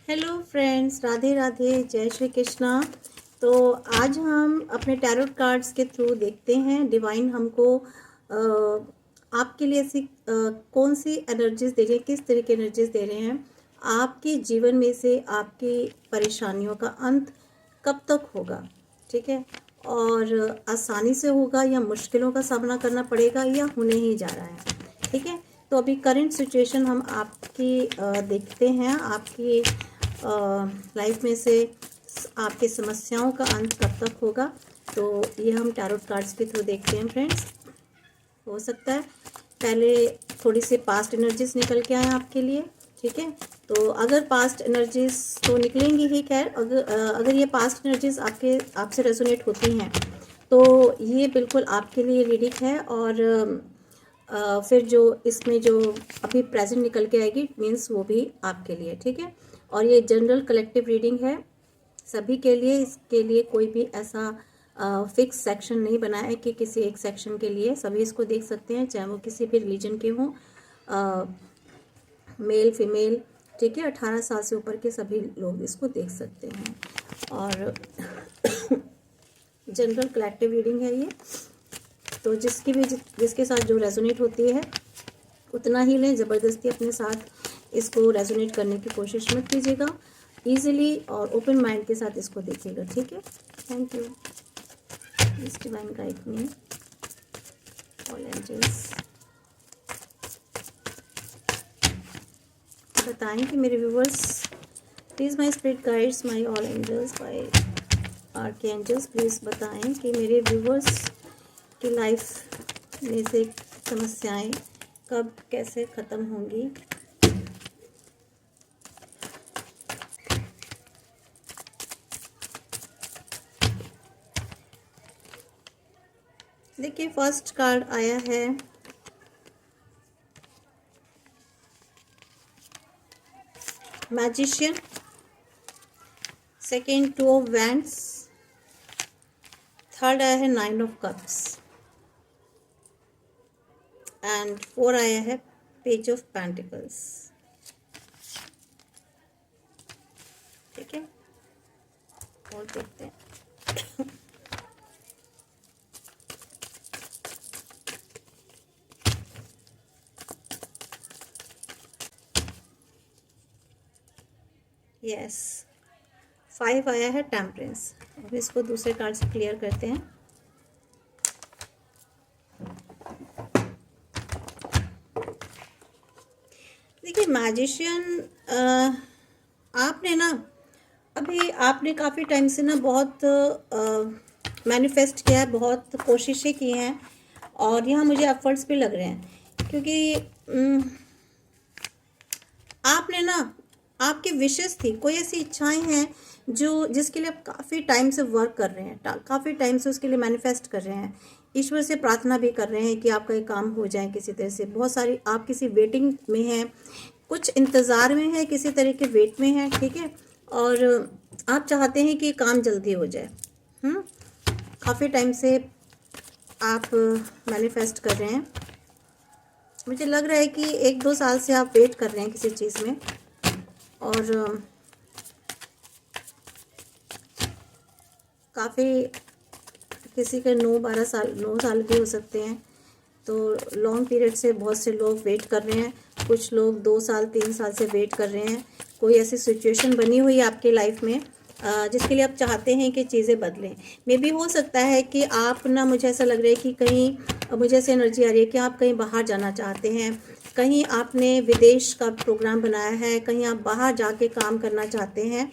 Hello friends, Radhe Radhe, जय श्री कृष्णा। तो आज हम अपने टैरोट कार्ड्स के थ्रू देखते हैं डिवाइन हमको आपके लिए ऐसी कौन सी एनर्जीज दे रहे हैं, किस तरह की एनर्जीज दे रहे हैं। आपके जीवन में से आपकी परेशानियों का अंत कब तक होगा, ठीक है, और आसानी से होगा या मुश्किलों का सामना करना पड़ेगा या होने ही जा रहा है, ठीक है। तो अभी करंट सिचुएशन हम आपकी देखते हैं, आपकी लाइफ में से आपकी समस्याओं का अंत कब तक होगा। तो ये हम टैरोट कार्ड्स के थ्रू देखते हैं फ्रेंड्स। हो सकता है पहले थोड़ी सी पास्ट एनर्जीज निकल के आए आपके लिए, ठीक है। तो अगर पास्ट एनर्जीज तो निकलेंगी ही, खैर अगर ये पास्ट एनर्जीज आपसे रेजोनेट होती हैं तो ये बिल्कुल आपके लिए रीडिंग है। और फिर जो इसमें जो अभी प्रेजेंट निकल के आएगी मीन्स वो भी आपके लिए, ठीक है। और ये जनरल कलेक्टिव रीडिंग है सभी के लिए। इसके लिए कोई भी ऐसा फिक्स सेक्शन नहीं बना है कि किसी एक सेक्शन के लिए सभी इसको देख सकते हैं, चाहे वो किसी भी रिलीजन के हों, मेल फीमेल, ठीक है। 18 साल से ऊपर के सभी लोग इसको देख सकते हैं। और जनरल कलेक्टिव रीडिंग है ये, तो जिसके साथ जो रेजोनेट होती है उतना ही लें, ज़बरदस्ती अपने साथ इसको रेजोनेट करने की कोशिश मत कीजिएगा। ईजिली और ओपन माइंड के साथ इसको देखिएगा, ठीक है। Thank you. Please divine guide me, all angels. बताएं कि मेरे viewers, please my spirit guides, my all angels, my archangels, please बताएं कि मेरे व्यूवर्स की लाइफ में से समस्याएं कब कैसे ख़त्म होंगी। देखिए, फर्स्ट कार्ड आया है magician, second two of wands, third आया है nine of cups and four आया है पेज ऑफ पेंटिकल्स, ठीक है। और देखते हैं यस, फाइव आया है टेम्परेंस। अब इसको दूसरे कार्ड से क्लियर करते हैं। देखिए मैजिशियन, आपने ना अभी आपने काफ़ी टाइम से ना बहुत मैनिफेस्ट किया है, बहुत कोशिशें की हैं, और यहाँ मुझे एफर्ट्स भी लग रहे हैं क्योंकि आपने ना, आपकी विशेस थी, कोई ऐसी इच्छाएं हैं जो जिसके लिए आप काफ़ी टाइम से वर्क कर रहे हैं, काफ़ी टाइम से उसके लिए मैनिफेस्ट कर रहे हैं, ईश्वर से प्रार्थना भी कर रहे हैं कि आपका ये काम हो जाए किसी तरह से। बहुत सारी आप किसी वेटिंग में हैं, कुछ इंतज़ार में है, किसी तरह के वेट में है, ठीक है। और आप चाहते हैं कि काम जल्दी हो जाए। काफ़ी टाइम से आप मैनिफेस्ट कर रहे हैं। मुझे लग रहा है कि 1-2 साल से आप वेट कर रहे हैं किसी चीज़ में, और काफ़ी किसी के 9 साल भी हो सकते हैं। तो लॉन्ग पीरियड से बहुत से लोग वेट कर रहे हैं, कुछ लोग 2 साल 3 साल से वेट कर रहे हैं। कोई ऐसी सिचुएशन बनी हुई है आपके लाइफ में जिसके लिए आप चाहते हैं कि चीज़ें बदलें। मे बी हो सकता है कि आप ना, मुझे ऐसा लग रहा है कि कहीं, मुझे ऐसी एनर्जी आ रही है कि आप कहीं बाहर जाना चाहते हैं, कहीं आपने विदेश का प्रोग्राम बनाया है, कहीं आप बाहर जाके काम करना चाहते हैं,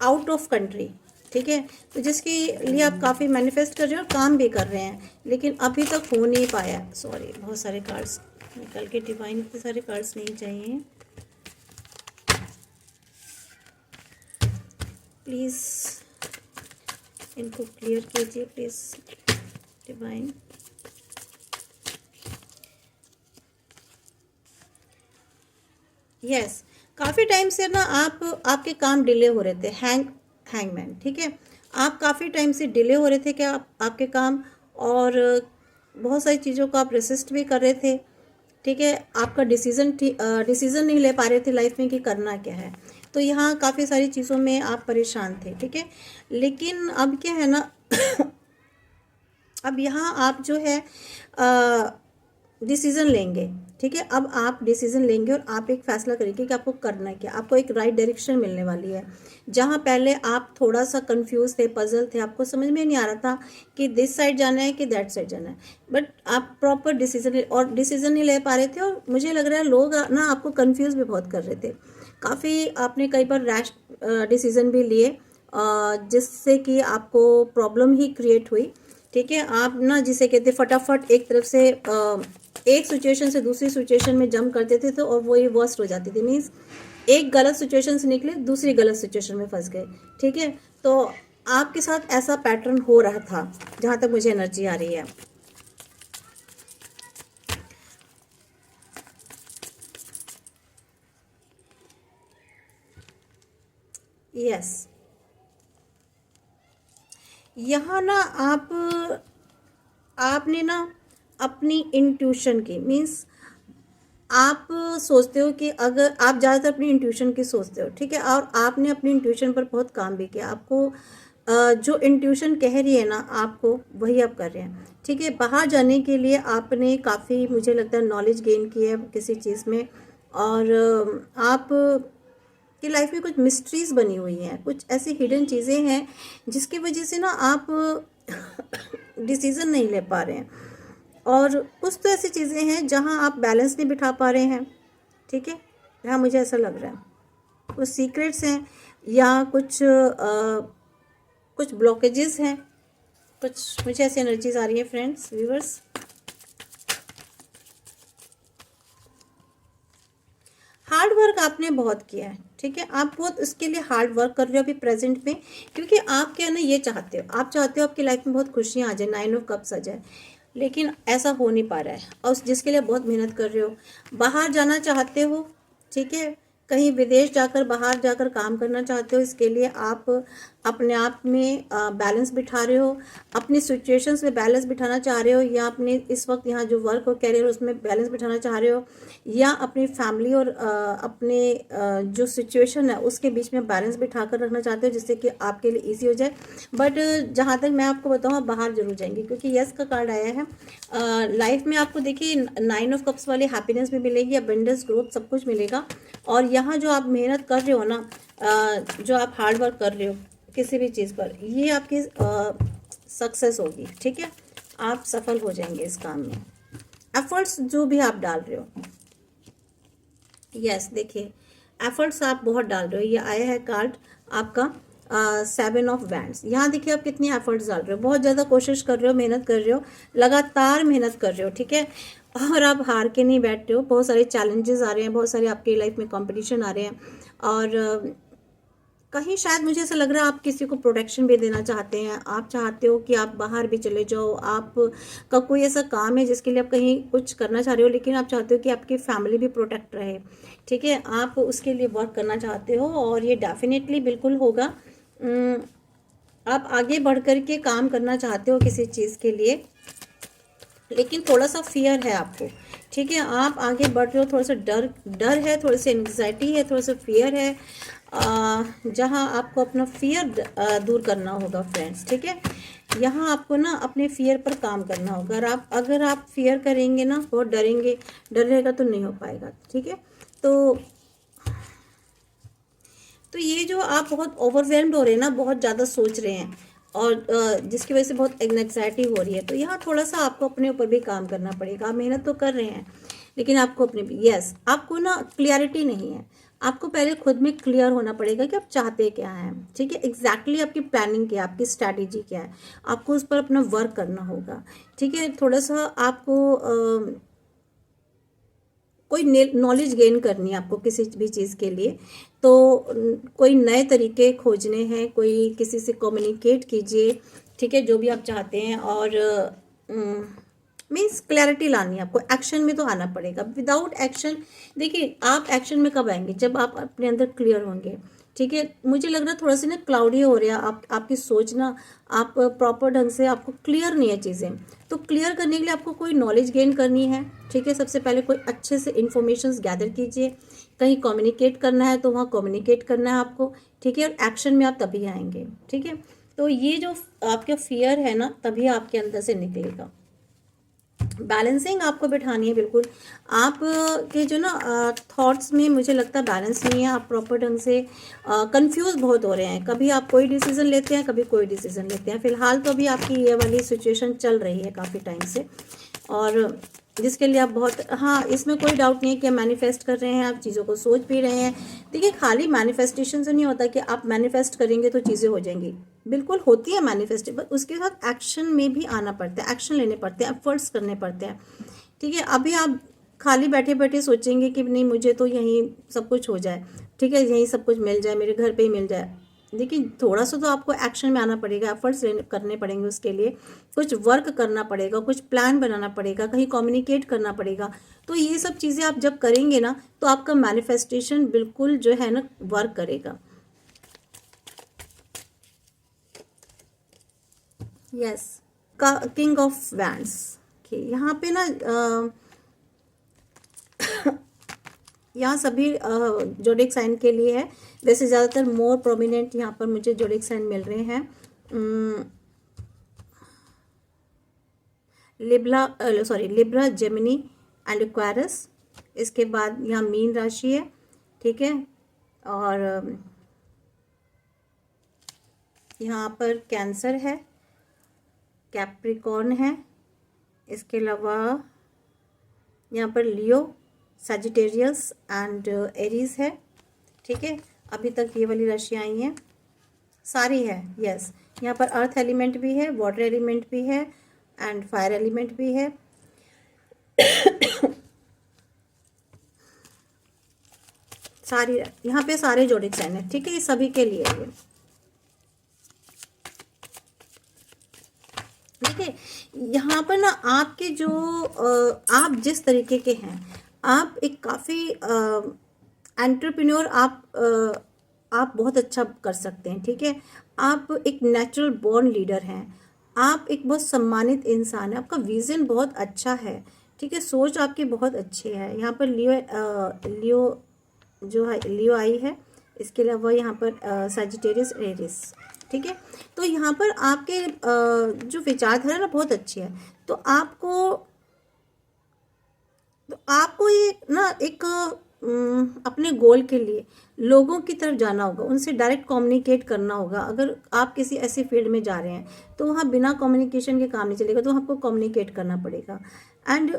आउट ऑफ कंट्री, ठीक है। तो जिसके लिए आप काफ़ी मैनिफेस्ट कर रहे हैं और काम भी कर रहे हैं, लेकिन अभी तक हो नहीं पाया। सॉरी, बहुत सारे कार्ड्स निकल के, डिवाइन इतने सारे कार्ड्स नहीं चाहिए। प्लीज़ इनको क्लियर कीजिए, प्लीज़ डिवाइन। यस, काफ़ी टाइम से ना आपके काम डिले हो रहे थे, हैंगमैन, ठीक है। आप काफ़ी टाइम से डिले हो रहे थे कि आपके काम, और बहुत सारी चीज़ों को आप रेसिस्ट भी कर रहे थे, ठीक है, आपका डिसीजन नहीं ले पा रहे थे लाइफ में कि करना क्या है। तो यहाँ काफ़ी सारी चीज़ों में आप परेशान थे, ठीक है। लेकिन अब क्या है ना अब यहाँ आप जो है डिसीज़न लेंगे, ठीक है। अब आप डिसीज़न लेंगे और आप एक फ़ैसला करेंगे कि आपको करना क्या, आपको एक राइट डायरेक्शन मिलने वाली है। जहाँ पहले आप थोड़ा सा कंफ्यूज थे, पजल थे, आपको समझ में नहीं आ रहा था कि दिस साइड जाना है कि दैट साइड जाना है, बट आप प्रॉपर डिसीज़न नहीं ले पा रहे थे। और मुझे लग रहा है लोग ना आपको कन्फ्यूज़ भी बहुत कर रहे थे। काफ़ी आपने कई बार रैश डिसीज़न भी लिए जिससे कि आपको प्रॉब्लम ही क्रिएट हुई, ठीक है। आप ना जिसे कहते फटाफट एक तरफ से एक सिचुएशन से दूसरी सिचुएशन में जंप करते थे तो और वो ही वर्स्ट हो जाती थी। मीन्स एक गलत सिचुएशन से निकले दूसरी गलत सिचुएशन में फंस गए, ठीक है। तो आपके साथ ऐसा पैटर्न हो रहा था जहाँ तक मुझे एनर्जी आ रही है। यस, यहाँ ना आपने ना अपनी इंट्यूशन की, मीन्स आप सोचते हो कि अगर आप ज़्यादातर अपनी इंट्यूशन की सोचते हो, ठीक है। और आपने अपनी इंट्यूशन पर बहुत काम भी किया। आपको जो इंट्यूशन कह रही है ना आपको, वही आप कर रहे हैं, ठीक है। बाहर जाने के लिए आपने काफ़ी, मुझे लगता है, नॉलेज गेन की है किसी चीज़ में। और आप की लाइफ में कुछ मिस्ट्रीज बनी हुई हैं, कुछ ऐसी हिडन चीज़ें हैं जिसकी वजह से ना आप डिसीज़न नहीं ले पा रहे हैं। और कुछ तो ऐसी चीज़ें हैं जहां आप बैलेंस नहीं बिठा पा रहे हैं, ठीक है। यहाँ मुझे ऐसा लग रहा है कुछ सीक्रेट्स हैं या कुछ ब्लॉकेजेस हैं, कुछ मुझे ऐसी एनर्जीज आ रही है फ्रेंड्स, व्यूअर्स। हार्ड वर्क आपने बहुत किया है, ठीक है। आप बहुत उसके लिए हार्ड वर्क कर रहे हो अभी प्रेजेंट में, क्योंकि आप क्या ना ये चाहते हो, आप चाहते हो आपकी लाइफ में बहुत खुशियाँ आ जाए, 9 ऑफ कप्स आ जाए, लेकिन ऐसा हो नहीं पा रहा है। और जिसके लिए बहुत मेहनत कर रहे हो, बाहर जाना चाहते हो, ठीक है, कहीं विदेश जाकर, बाहर जाकर काम करना चाहते हो। इसके लिए आप अपने आप में बैलेंस बिठा रहे हो, अपनी सिचुएशंस में बैलेंस बिठाना चाह रहे हो, या अपने इस वक्त यहाँ जो वर्क और कैरियर उसमें बैलेंस बिठाना चाह रहे हो, या अपनी फैमिली और अपने जो सिचुएशन है उसके बीच में बैलेंस बिठा कर रखना चाहते हो, जिससे कि आपके लिए ईजी हो जाए। बट जहाँ तक मैं आपको बताऊँ, आप बाहर जरूर जाएंगे, क्योंकि यस का कार्ड आया है। लाइफ में आपको देखिए 9 ऑफ कप्स वाली हैप्पीनेस भी मिलेगी, अबंडेंस, ग्रोथ, सब कुछ मिलेगा। और यहाँ जो आप मेहनत कर रहे हो ना, जो आप हार्ड वर्क कर रहे हो किसी भी चीज़ पर, ये आपकी सक्सेस होगी, ठीक है। आप सफल हो जाएंगे इस काम में, एफर्ट्स जो भी आप डाल रहे हो। यस, देखिए एफर्ट्स आप बहुत डाल रहे हो। ये आया है कार्ड आपका 7 ऑफ वैंड्स। यहाँ देखिए आप कितनी एफर्ट्स डाल रहे हो, बहुत ज़्यादा कोशिश कर रहे हो, मेहनत कर रहे हो, लगातार मेहनत कर रहे हो, ठीक है। और आप हार के नहीं बैठते हो। बहुत सारे चैलेंजेस आ रहे हैं, बहुत सारे आपकी लाइफ में कंपटीशन आ रहे हैं। और कहीं शायद मुझे ऐसा लग रहा है आप किसी को प्रोटेक्शन भी देना चाहते हैं। आप चाहते हो कि आप बाहर भी चले जाओ, आप का कोई ऐसा काम है जिसके लिए आप कहीं कुछ करना चाह रहे हो, लेकिन आप चाहते हो कि आपकी फैमिली भी प्रोटेक्ट रहे, ठीक है। आप उसके लिए वर्क करना चाहते हो और ये डेफिनेटली बिल्कुल होगा। आप आगे बढ़ कर के काम करना चाहते हो किसी चीज़ के लिए, लेकिन थोड़ा सा फियर है आपको, ठीक है। आप आगे बढ़ रहे हो, थोड़ा सा डर है, थोड़ी सी एंग्जाइटी है, थोड़ा सा फियर है, जहां आपको अपना फियर दूर करना होगा फ्रेंड्स, ठीक है। यहाँ आपको ना अपने फियर पर काम करना होगा। अगर आप फियर करेंगे ना, बहुत डरेंगे, डर रहेगा तो नहीं हो पाएगा, ठीक है। तो ये जो आप बहुत ओवरवेल्म्ड हो रहे हैं ना, बहुत ज़्यादा सोच रहे हैं, और जिसकी वजह से बहुत एंग्जाइटी हो रही है, तो यहाँ थोड़ा सा आपको अपने ऊपर भी काम करना पड़ेगा। आप मेहनत तो कर रहे हैं, लेकिन आपको अपने यस आपको ना क्लियरिटी नहीं है। आपको पहले खुद में क्लियर होना पड़ेगा कि आप चाहते क्या हैं, ठीक है। एग्जैक्टली आपकी प्लानिंग क्या है, आपकी स्ट्रैटेजी क्या है, आपको उस पर अपना वर्क करना होगा, ठीक है। थोड़ा सा आपको कोई नॉलेज गेन करनी है आपको किसी भी चीज़ के लिए, तो कोई नए तरीके खोजने हैं, कोई किसी से कम्युनिकेट कीजिए, ठीक है, जो भी आप चाहते हैं। और मीन्स क्लैरिटी लानी है आपको, एक्शन में तो आना पड़ेगा। विदाउट एक्शन, देखिए आप एक्शन में कब आएंगे, जब आप अपने अंदर क्लियर होंगे, ठीक है। मुझे लग रहा है थोड़ा सा ना क्लाउडी हो रहा है, आपकी सोच ना, आप प्रॉपर ढंग से, आपको क्लियर नहीं है चीज़ें। तो क्लियर करने के लिए आपको कोई नॉलेज गेन करनी है, ठीक है। सबसे पहले कोई अच्छे से इन्फॉर्मेशन गैदर कीजिए, कहीं कम्युनिकेट करना है तो वहाँ कम्युनिकेट करना है आपको, ठीक है। और एक्शन में आप तभी आएंगे, ठीक है। तो ये जो आपका फियर है ना, तभी आपके अंदर से निकलेगा। बैलेंसिंग आपको बिठानी है बिल्कुल। आप के जो ना थॉट्स में मुझे लगता है बैलेंस नहीं है, आप प्रॉपर ढंग से कंफ्यूज बहुत हो रहे हैं। कभी आप कोई डिसीजन लेते हैं, कभी कोई डिसीजन लेते हैं। फिलहाल तो अभी आपकी ये वाली सिचुएशन चल रही है काफ़ी टाइम से, और जिसके लिए आप बहुत, हाँ, इसमें कोई डाउट नहीं है कि मैनिफेस्ट कर रहे हैं, आप चीज़ों को सोच भी रहे हैं। देखिए, खाली मैनिफेस्टेशन से नहीं होता कि आप मैनिफेस्ट करेंगे तो चीज़ें हो जाएंगी। बिल्कुल होती है मैनिफेस्ट, बट उसके साथ एक्शन में भी आना पड़ता है, एक्शन लेने पड़ते हैं, एफर्ट्स करने पड़ते हैं, ठीक है। अभी आप खाली बैठे बैठे सोचेंगे कि नहीं मुझे तो यहीं सब कुछ हो जाए, ठीक है, यहीं सब कुछ मिल जाए, मेरे घर पे ही मिल जाए। लेकिन थोड़ा सा तो आपको एक्शन में आना पड़ेगा, एफर्ट्स करने पड़ेंगे, उसके लिए कुछ वर्क करना पड़ेगा, कुछ प्लान बनाना पड़ेगा, कहीं कम्युनिकेट करना पड़ेगा। तो ये सब चीज़ें आप जब करेंगे ना, तो आपका मैनिफेस्टेशन बिल्कुल जो है ना वर्क करेगा। यस, का किंग ऑफ वैंड्स के यहाँ पे ना यहाँ सभी जोडिक साइन के लिए है। वैसे ज़्यादातर मोर प्रोमिनेंट यहाँ पर मुझे जोडिक साइन मिल रहे हैं। Libra, Gemini and Aquarius. इसके बाद यहाँ मीन राशि है, ठीक है। और यहाँ पर कैंसर है, कैप्रिकॉर्न है। इसके अलावा यहाँ पर लियो, सजिटेरियस एंड एरीज है, ठीक है। अभी तक ये वाली राशियाँ आई हैं, सारी है। यस, यहाँ पर अर्थ एलिमेंट भी है, वाटर एलिमेंट भी है एंड फायर एलिमेंट भी है। सारी यहाँ पे सारे जोडिक साइन है, ठीक है। ये सभी के लिए है। देखिए, यहाँ पर ना आपके जो आप जिस तरीके के हैं, आप एक काफ़ी एंटरप्रेन्योर, आप बहुत अच्छा कर सकते हैं, ठीक है। आप एक नेचुरल बॉर्न लीडर हैं, आप एक बहुत सम्मानित इंसान हैं, आपका विज़न बहुत अच्छा है, ठीक है। सोच आपकी बहुत अच्छी है। यहाँ पर लियो जो है, लियो आई है। इसके अलावा यहाँ पर सजिटेरियस, एरिस, ठीक है। तो यहाँ पर आपके जो विचारधारा ना बहुत अच्छी है। तो आपको ये ना एक अपने गोल के लिए लोगों की तरफ जाना होगा, उनसे डायरेक्ट कम्युनिकेट करना होगा। अगर आप किसी ऐसी फील्ड में जा रहे हैं तो वहाँ बिना कम्युनिकेशन के काम नहीं चलेगा, तो आपको कम्युनिकेट करना पड़ेगा। एंड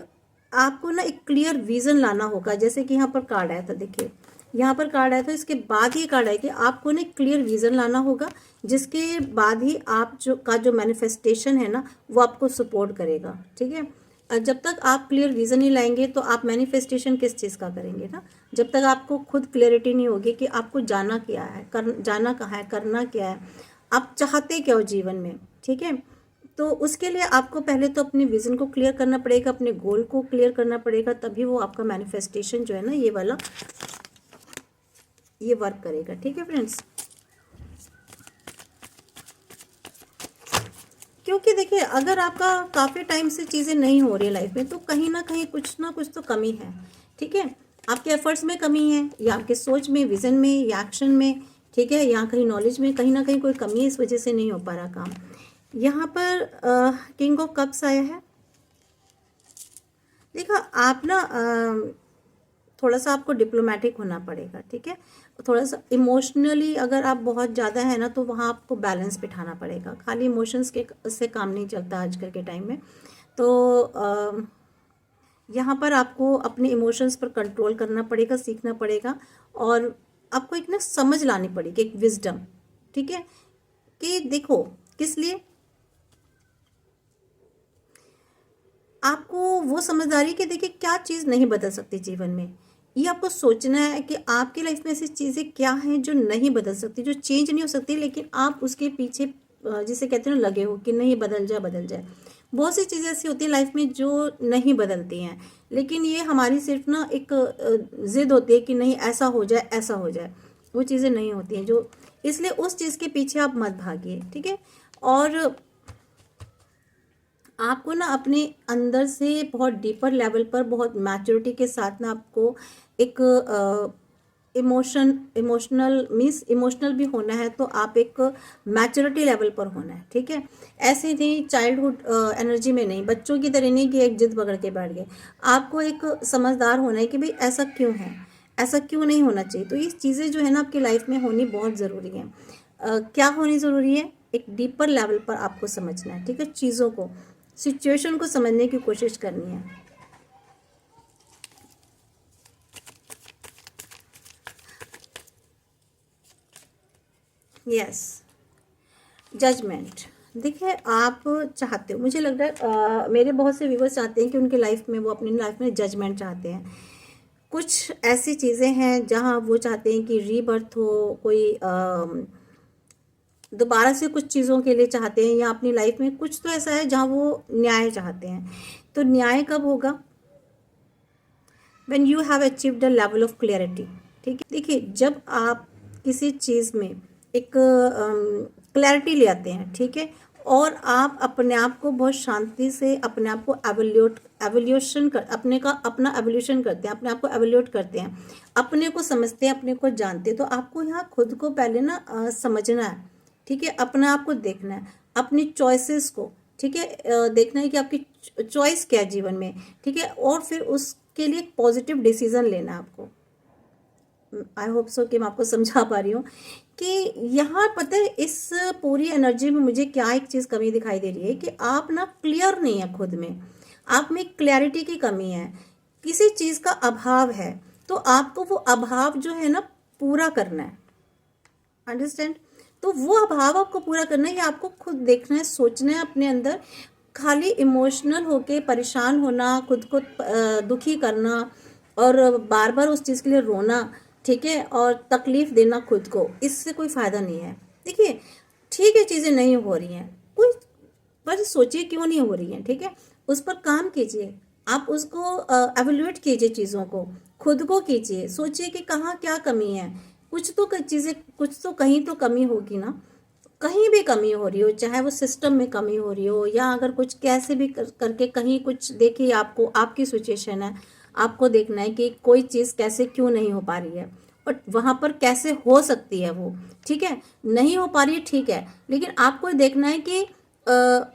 आपको ना एक क्लियर विज़न लाना होगा। जैसे कि यहाँ पर कार्ड आया था, देखिए यहाँ पर कार्ड आया था, इसके बाद ये कार्ड आया कि आपको ना क्लियर विज़न लाना होगा, जिसके बाद ही आप जो मैनिफेस्टेशन है ना, वो आपको सपोर्ट करेगा, ठीक है। जब तक आप क्लियर विज़न नहीं लाएंगे तो आप मैनिफेस्टेशन किस चीज़ का करेंगे ना। जब तक आपको खुद क्लियरिटी नहीं होगी कि आपको जाना क्या है, जाना कहाँ है, करना क्या है, आप चाहते क्या हो जीवन में, ठीक है। तो उसके लिए आपको पहले तो अपने विज़न को क्लियर करना पड़ेगा, अपने गोल को क्लियर करना पड़ेगा, तभी वो आपका मैनिफेस्टेशन जो है ना, ये वाला ये वर्क करेगा, ठीक है फ्रेंड्स। क्योंकि देखिए, अगर आपका काफ़ी टाइम से चीज़ें नहीं हो रही लाइफ में, तो कहीं ना कहीं कुछ ना कुछ तो कमी है, ठीक है। आपके एफर्ट्स में कमी है, या आपके सोच में, विज़न में, या एक्शन में, ठीक है, या कहीं नॉलेज में, कहीं ना कहीं कोई कमी है, इस वजह से नहीं हो पा रहा काम। यहाँ पर किंग ऑफ कप्स आया है। देखा, आप ना थोड़ा सा आपको डिप्लोमेटिक होना पड़ेगा, ठीक है। थोड़ा सा इमोशनली अगर आप बहुत ज़्यादा है ना, तो वहाँ आपको बैलेंस बिठाना पड़ेगा। खाली इमोशंस के से काम नहीं चलता आजकल के टाइम में। तो यहाँ पर आपको अपने इमोशंस पर कंट्रोल करना पड़ेगा, सीखना पड़ेगा, और आपको एक ना समझ लानी पड़ेगी, एक विजडम, ठीक है, कि देखो किस लिए आपको वो समझदारी कि देखिए क्या चीज़ नहीं बदल सकती जीवन में। ये आपको सोचना है कि आपकी लाइफ में ऐसी चीज़ें क्या हैं जो नहीं बदल सकती, जो चेंज नहीं हो सकती, लेकिन आप उसके पीछे जिसे कहते हैं ना लगे हो कि नहीं बदल जाए, बदल जाए। बहुत सी चीज़ें ऐसी होती हैं लाइफ में जो नहीं बदलती हैं, लेकिन ये हमारी सिर्फ ना एक ज़िद होती है कि नहीं ऐसा हो जाए, ऐसा हो जाए। वो चीज़ें नहीं होती हैं जो, इसलिए उस चीज़ के पीछे आप मत भागिए, ठीक है। और आपको ना अपने अंदर से बहुत डीपर लेवल पर बहुत मैच्योरिटी के साथ ना आपको एक इमोशनल मीन्स इमोशनल भी होना है, तो आप एक मैच्योरिटी लेवल पर होना है, ठीक है। ऐसे नहीं चाइल्डहुड एनर्जी में नहीं, बच्चों की तरह नहीं कि एक जिद पकड़ के बैठ गए। आपको एक समझदार होना है कि भाई ऐसा क्यों है, ऐसा क्यों नहीं होना चाहिए। तो ये चीज़ें जो है ना आपकी लाइफ में होनी बहुत ज़रूरी है। क्या होनी ज़रूरी है, एक डीपर लेवल पर आपको समझना है, ठीक है। चीज़ों को, सिचुएशन को समझने की कोशिश करनी है। Yes, judgement. देखिए आप चाहते हो, मुझे लग रहा है मेरे बहुत से व्यूवर्स चाहते हैं कि उनकी लाइफ में, वो अपनी लाइफ में जजमेंट चाहते हैं। कुछ ऐसी चीज़ें हैं जहां वो चाहते हैं कि रीबर्थ हो, कोई दोबारा से कुछ चीज़ों के लिए चाहते हैं, या अपनी लाइफ में कुछ तो ऐसा है जहां वो न्याय चाहते हैं। तो न्याय कब होगा, when you have achieved a level of clarity, ठीक है। देखिए जब आप किसी चीज़ में एक क्लैरिटी ले आते हैं, ठीक है, और आप अपने आप को बहुत शांति से अपने आप को एवोल्यूशन कर अपना एवोल्यूशन करते हैं, अपने आप को एवोल्यूट करते हैं, अपने को समझते हैं, अपने को जानते हैं। तो आपको यहाँ खुद को पहले ना समझना है, ठीक है। अपने आप को देखना है, अपनी चॉइसेस को, ठीक है, देखना है कि आपकी चॉइस क्या है जीवन में, ठीक है। और फिर उसके लिए एक पॉजिटिव डिसीजन लेना है आपको। आई होप सो कि मैं आपको समझा पा रही हूँ कि यहाँ पता है इस पूरी एनर्जी में मुझे क्या एक चीज़ कमी दिखाई दे रही है कि आप ना क्लियर नहीं है खुद में, आप में क्लैरिटी की कमी है, किसी चीज़ का अभाव है। तो आपको वो अभाव जो है ना पूरा करना है, अंडरस्टैंड। तो वो अभाव आपको पूरा करना है, ये आपको खुद देखना है, सोचना है अपने अंदर। खाली इमोशनल होके परेशान होना, खुद को दुखी करना और बार बार उस चीज़ के लिए रोना, ठीक है, और तकलीफ देना खुद को, इससे कोई फ़ायदा नहीं है। देखिए ठीक है, चीज़ें नहीं हो रही हैं, कोई बस सोचिए क्यों नहीं हो रही हैं, ठीक है, उस पर काम कीजिए, आप उसको एवेल्यूएट कीजिए, चीज़ों को खुद को कीजिए, सोचिए कि कहाँ क्या कमी है। कुछ तो चीज़ें, कुछ तो कहीं तो कमी होगी ना, कहीं भी कमी हो रही हो, चाहे वो सिस्टम में कमी हो रही हो, या अगर कुछ कैसे भी करके कहीं कुछ, देखिए आपको आपकी सिचुएशन है, आपको देखना है कि कोई चीज़ कैसे क्यों नहीं हो पा रही है और वहाँ पर कैसे हो सकती है वो, ठीक है। नहीं हो पा रही है, ठीक है, लेकिन आपको देखना है कि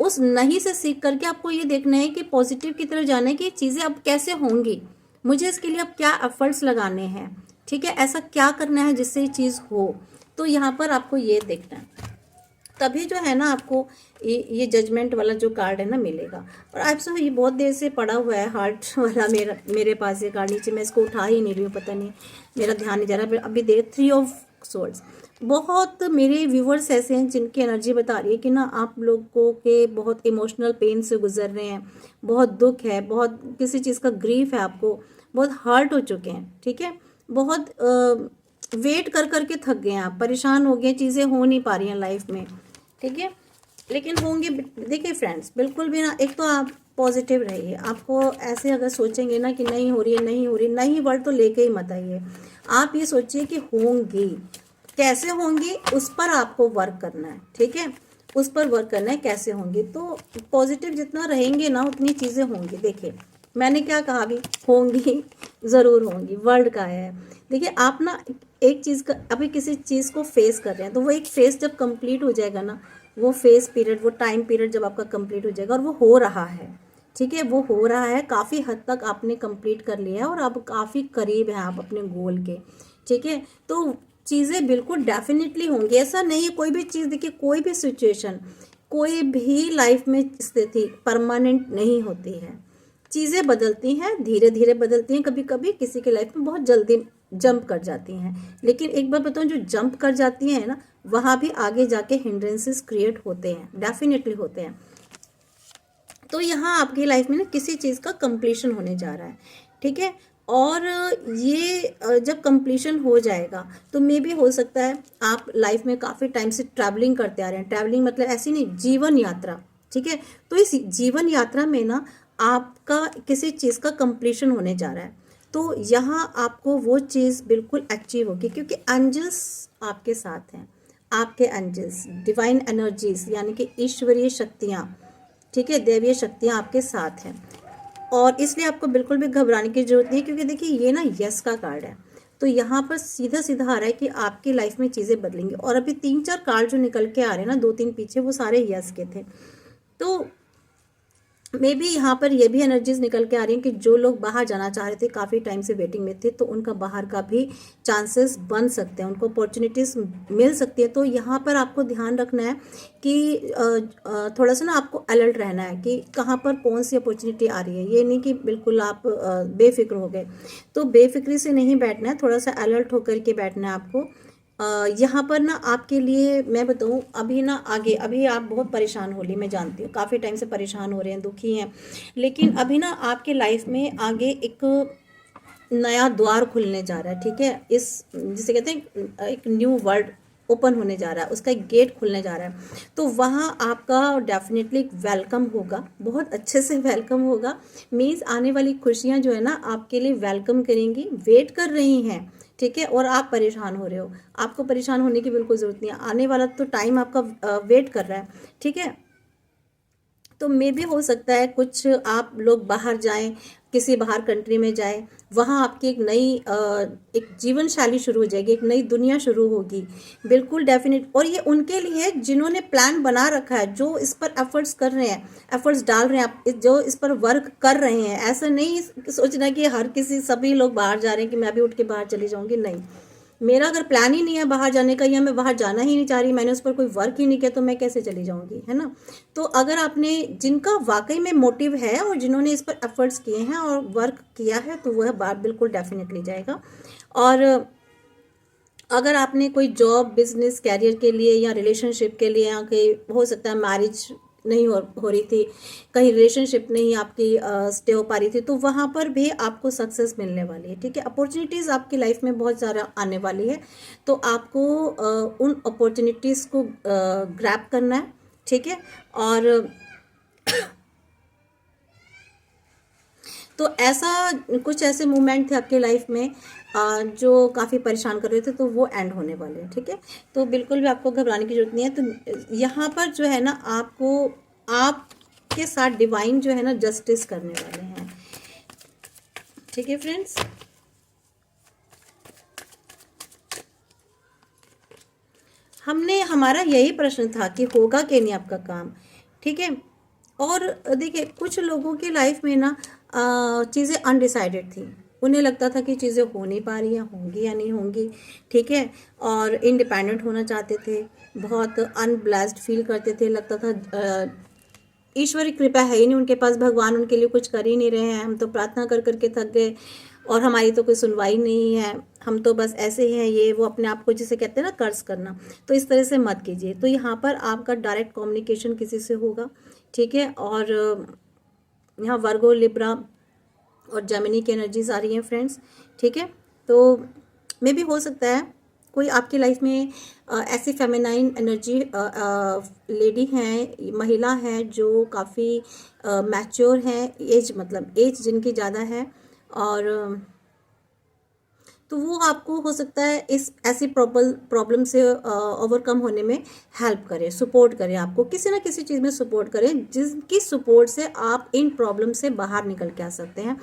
उस नहीं से सीख करके आपको ये देखना है कि पॉजिटिव की तरफ जाना है कि चीज़ें अब कैसे होंगी, मुझे इसके लिए अब क्या एफर्ट्स लगाने हैं, ठीक है, ऐसा क्या करना है जिससे ये चीज़ हो। तो यहाँ पर आपको ये देखना है, तभी जो है ना आपको ये जजमेंट वाला जो कार्ड है ना मिलेगा। और आपसे ये बहुत देर से पड़ा हुआ है हार्ट वाला, मेरे पास ये कार्ड नीचे, मैं इसको उठा ही नहीं रही हूँ, पता नहीं मेरा ध्यान नहीं जा रहा। अभी देर 3 ऑफ सोर्ड्स। बहुत मेरे व्यूवर्स ऐसे हैं जिनकी एनर्जी बता रही है कि ना आप लोगों के बहुत इमोशनल पेन से गुजर रहे हैं, बहुत दुख है, बहुत किसी चीज़ का ग्रीफ है, आपको बहुत हर्ट हो चुके हैं, ठीक है, बहुत वेट कर करके थक गए हैं आप, परेशान हो गए, चीज़ें हो नहीं पा रही हैं लाइफ में, ठीक है, लेकिन होंगे। देखिए फ्रेंड्स, बिल्कुल भी ना, एक तो आप पॉजिटिव रहिए, आपको ऐसे अगर सोचेंगे ना कि नहीं हो रही है, नहीं हो रही, नहीं वर्ड तो लेके ही मत आइए। आप ये सोचिए कि होंगी, कैसे होंगी उस पर आपको वर्क करना है, ठीक है, उस पर वर्क करना है कैसे होंगी। तो पॉजिटिव जितना रहेंगे ना उतनी चीज़ें होंगी। देखिए मैंने क्या कहा, अभी होंगी, ज़रूर होंगी, वर्ड का है। देखिए आप ना एक चीज़ का, अभी किसी चीज़ को फेस कर रहे हैं, तो वो एक फेस जब कंप्लीट हो जाएगा ना, वो फेस पीरियड, वो टाइम पीरियड जब आपका कंप्लीट हो जाएगा, और वो हो रहा है, ठीक है, वो हो रहा है, काफ़ी हद तक आपने कंप्लीट कर लिया है और अब काफ़ी करीब हैं आप अपने गोल के, ठीक है। तो चीज़ें बिल्कुल डेफिनेटली होंगी, ऐसा नहीं है कोई भी चीज़, देखिए कोई भी सिचुएशन, कोई भी लाइफ में स्थिति परमानेंट नहीं होती है, चीज़ें बदलती हैं, धीरे धीरे बदलती हैं, कभी कभी किसी की लाइफ में बहुत जल्दी जंप कर जाती हैं, लेकिन एक बार बताऊँ, जो जंप कर जाती हैं ना, वहाँ भी आगे जाके हिंड्रेंसेस क्रिएट होते हैं, डेफिनेटली होते हैं। तो यहाँ आपकी लाइफ में ना किसी चीज़ का कंप्लीशन होने जा रहा है, ठीक है, और ये जब कंप्लीशन हो जाएगा तो मे भी हो सकता है आप लाइफ में काफ़ी टाइम से ट्रैवलिंग करते आ रहे हैं, ट्रैवलिंग मतलब ऐसी नहीं, जीवन यात्रा, ठीक है। तो इस जीवन यात्रा में ना आपका किसी चीज़ का कंप्लीशन होने जा रहा है, तो यहाँ आपको वो चीज़ बिल्कुल अचीव होगी, क्योंकि एंजल्स आपके साथ हैं। आपके एंजल्स, डिवाइन एनर्जीज यानी कि ईश्वरीय शक्तियाँ, ठीक है, दैवीय शक्तियाँ आपके साथ हैं। और इसलिए आपको बिल्कुल भी घबराने की जरूरत नहीं है, क्योंकि देखिए ये ना यस का कार्ड है। तो यहाँ पर सीधा सीधा आ रहा है कि आपकी लाइफ में चीज़ें बदलेंगी। और अभी 3-4 कार्ड जो निकल के आ रहे हैं ना, 2-3 पीछे, वो सारे यस के थे। तो मे बी यहाँ पर ये भी एनर्जीज निकल के आ रही हैं कि जो लोग बाहर जाना चाह रहे थे, काफ़ी टाइम से वेटिंग में थे, तो उनका बाहर का भी चांसेस बन सकते हैं, उनको अपॉर्चुनिटीज़ मिल सकती है। तो यहाँ पर आपको ध्यान रखना है कि थोड़ा सा ना आपको अलर्ट रहना है कि कहाँ पर कौन सी अपॉर्चुनिटी आ रही है। ये नहीं कि बिल्कुल आप बेफिक्र हो गए, तो बेफिक्री से नहीं बैठना है, थोड़ा सा अलर्ट होकर के बैठना है आपको। यहाँ पर ना आपके लिए मैं बताऊँ, अभी ना आगे, अभी आप बहुत परेशान हो रही, मैं जानती हूँ काफ़ी टाइम से परेशान हो रहे हैं, दुखी हैं, लेकिन अभी ना आपके लाइफ में आगे एक नया द्वार खुलने जा रहा है, ठीक है। इस जिसे कहते हैं एक न्यू वर्ल्ड ओपन होने जा रहा है, उसका एक गेट खुलने जा रहा है। तो वहाँ आपका डेफिनेटली वेलकम होगा, बहुत अच्छे से वेलकम होगा। मीन्स आने वाली खुशियाँ जो है ना आपके लिए वेलकम करेंगी, वेट कर रही हैं, ठीक है। और आप परेशान हो रहे हो, आपको परेशान होने की बिल्कुल ज़रूरत नहीं है। आने वाला तो टाइम आपका वेट कर रहा है, ठीक है। तो मे भी हो सकता है कुछ आप लोग बाहर जाएं, किसी बाहर कंट्री में जाएं, वहाँ आपकी एक नई एक जीवन शैली शुरू हो जाएगी, एक नई दुनिया शुरू होगी, बिल्कुल डेफिनेट। और ये उनके लिए जिन्होंने प्लान बना रखा है, जो इस पर एफर्ट्स कर रहे हैं, एफर्ट्स डाल रहे हैं, आप जो इस पर वर्क कर रहे हैं। ऐसा नहीं सोचना कि हर किसी, सभी लोग बाहर जा रहे हैं कि मैं भी उठ के बाहर चली जाऊंगी, नहीं। मेरा अगर प्लान ही नहीं है बाहर जाने का, या मैं बाहर जाना ही नहीं चाह रही, मैंने उस पर कोई वर्क ही नहीं किया, तो मैं कैसे चली जाऊंगी, है ना। तो अगर आपने, जिनका वाकई में मोटिव है और जिन्होंने इस पर एफर्ट्स किए हैं और वर्क किया है, तो वह बात बिल्कुल डेफिनेटली जाएगा। और अगर आपने कोई जॉब, बिजनेस, कैरियर के लिए या रिलेशनशिप के लिए, या कहीं हो सकता है मैरिज नहीं हो रही थी, कहीं रिलेशनशिप नहीं आपकी स्टे हो पा रही थी, तो वहाँ पर भी आपको सक्सेस मिलने वाली है, ठीक है। अपॉर्चुनिटीज़ आपकी लाइफ में बहुत ज़्यादा आने वाली है, तो आपको उन अपॉर्चुनिटीज़ को ग्रैब करना है, ठीक है। और तो ऐसा कुछ ऐसे मोमेंट थे आपके लाइफ में जो काफ़ी परेशान कर रहे थे, तो वो एंड होने वाले हैं, ठीक है। तो बिल्कुल भी आपको घबराने की जरूरत नहीं है। तो यहाँ पर जो है ना, आपको, आपके साथ डिवाइन जो है ना जस्टिस करने वाले हैं, ठीक है फ्रेंड्स। हमारा यही प्रश्न था कि होगा कि नहीं आपका काम, ठीक है। और देखिए कुछ लोगों की लाइफ में ना चीज़ें अनडिसाइडेड थी, उन्हें लगता था कि चीज़ें हो नहीं पा रही हैं, होंगी या नहीं होंगी, ठीक है। और इंडिपेंडेंट होना चाहते थे, बहुत अनब्लेस्ड फील करते थे, लगता था ईश्वरी कृपा है ही नहीं उनके पास, भगवान उनके लिए कुछ कर ही नहीं रहे हैं, हम तो प्रार्थना कर करके थक गए और हमारी तो कोई सुनवाई नहीं है, हम तो बस ऐसे ही हैं, ये वो, अपने आप को जिसे कहते हैं ना कर्ज करना। तो इस तरह से मत कीजिए। तो यहाँ पर आपका डायरेक्ट कम्युनिकेशन किसी से होगा, ठीक है। और यहाँ वर्गो, लिब्रा और जेमिनी की एनर्जीज आ रही हैं फ्रेंड्स, ठीक है। तो मे भी हो सकता है कोई आपकी लाइफ में ऐसी फेमिनाइन एनर्जी लेडी हैं, महिला हैं, जो काफ़ी मैच्योर हैं, एज मतलब एज जिनकी ज़्यादा है, और तो वो आपको हो सकता है इस ऐसी प्रॉब्लम से ओवरकम होने में हेल्प करे, सपोर्ट करे, आपको किसी ना किसी चीज़ में सपोर्ट करे, जिसकी सपोर्ट से आप इन प्रॉब्लम से बाहर निकल के आ सकते हैं।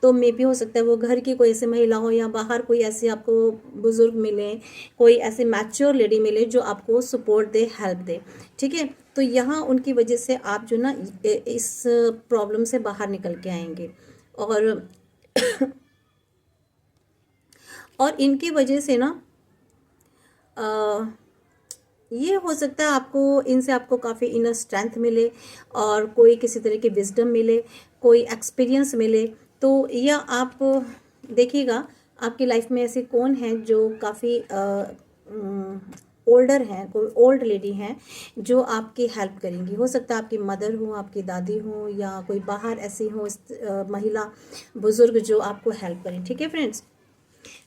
तो मे भी हो सकता है वो घर की कोई ऐसी महिला हो, या बाहर कोई ऐसी आपको बुजुर्ग मिले, कोई ऐसी मैच्योर लेडी मिले जो आपको सपोर्ट दे, हेल्प दे, ठीक है। तो यहाँ उनकी वजह से आप जो ना इस प्रॉब्लम से बाहर निकल के आएंगे। और इनकी वजह से ना ये हो सकता है आपको, इनसे आपको काफ़ी इनर स्ट्रेंथ मिले, और कोई किसी तरह की विजडम मिले, कोई एक्सपीरियंस मिले। तो या आप देखिएगा आपकी लाइफ में ऐसे कौन हैं जो काफ़ी ओल्डर हैं, कोई ओल्ड लेडी हैं जो आपकी हेल्प करेंगी। हो सकता है आपकी मदर हो, आपकी दादी हो, या कोई बाहर ऐसी हो महिला, बुजुर्ग जो आपको हेल्प करें, ठीक है फ्रेंड्स।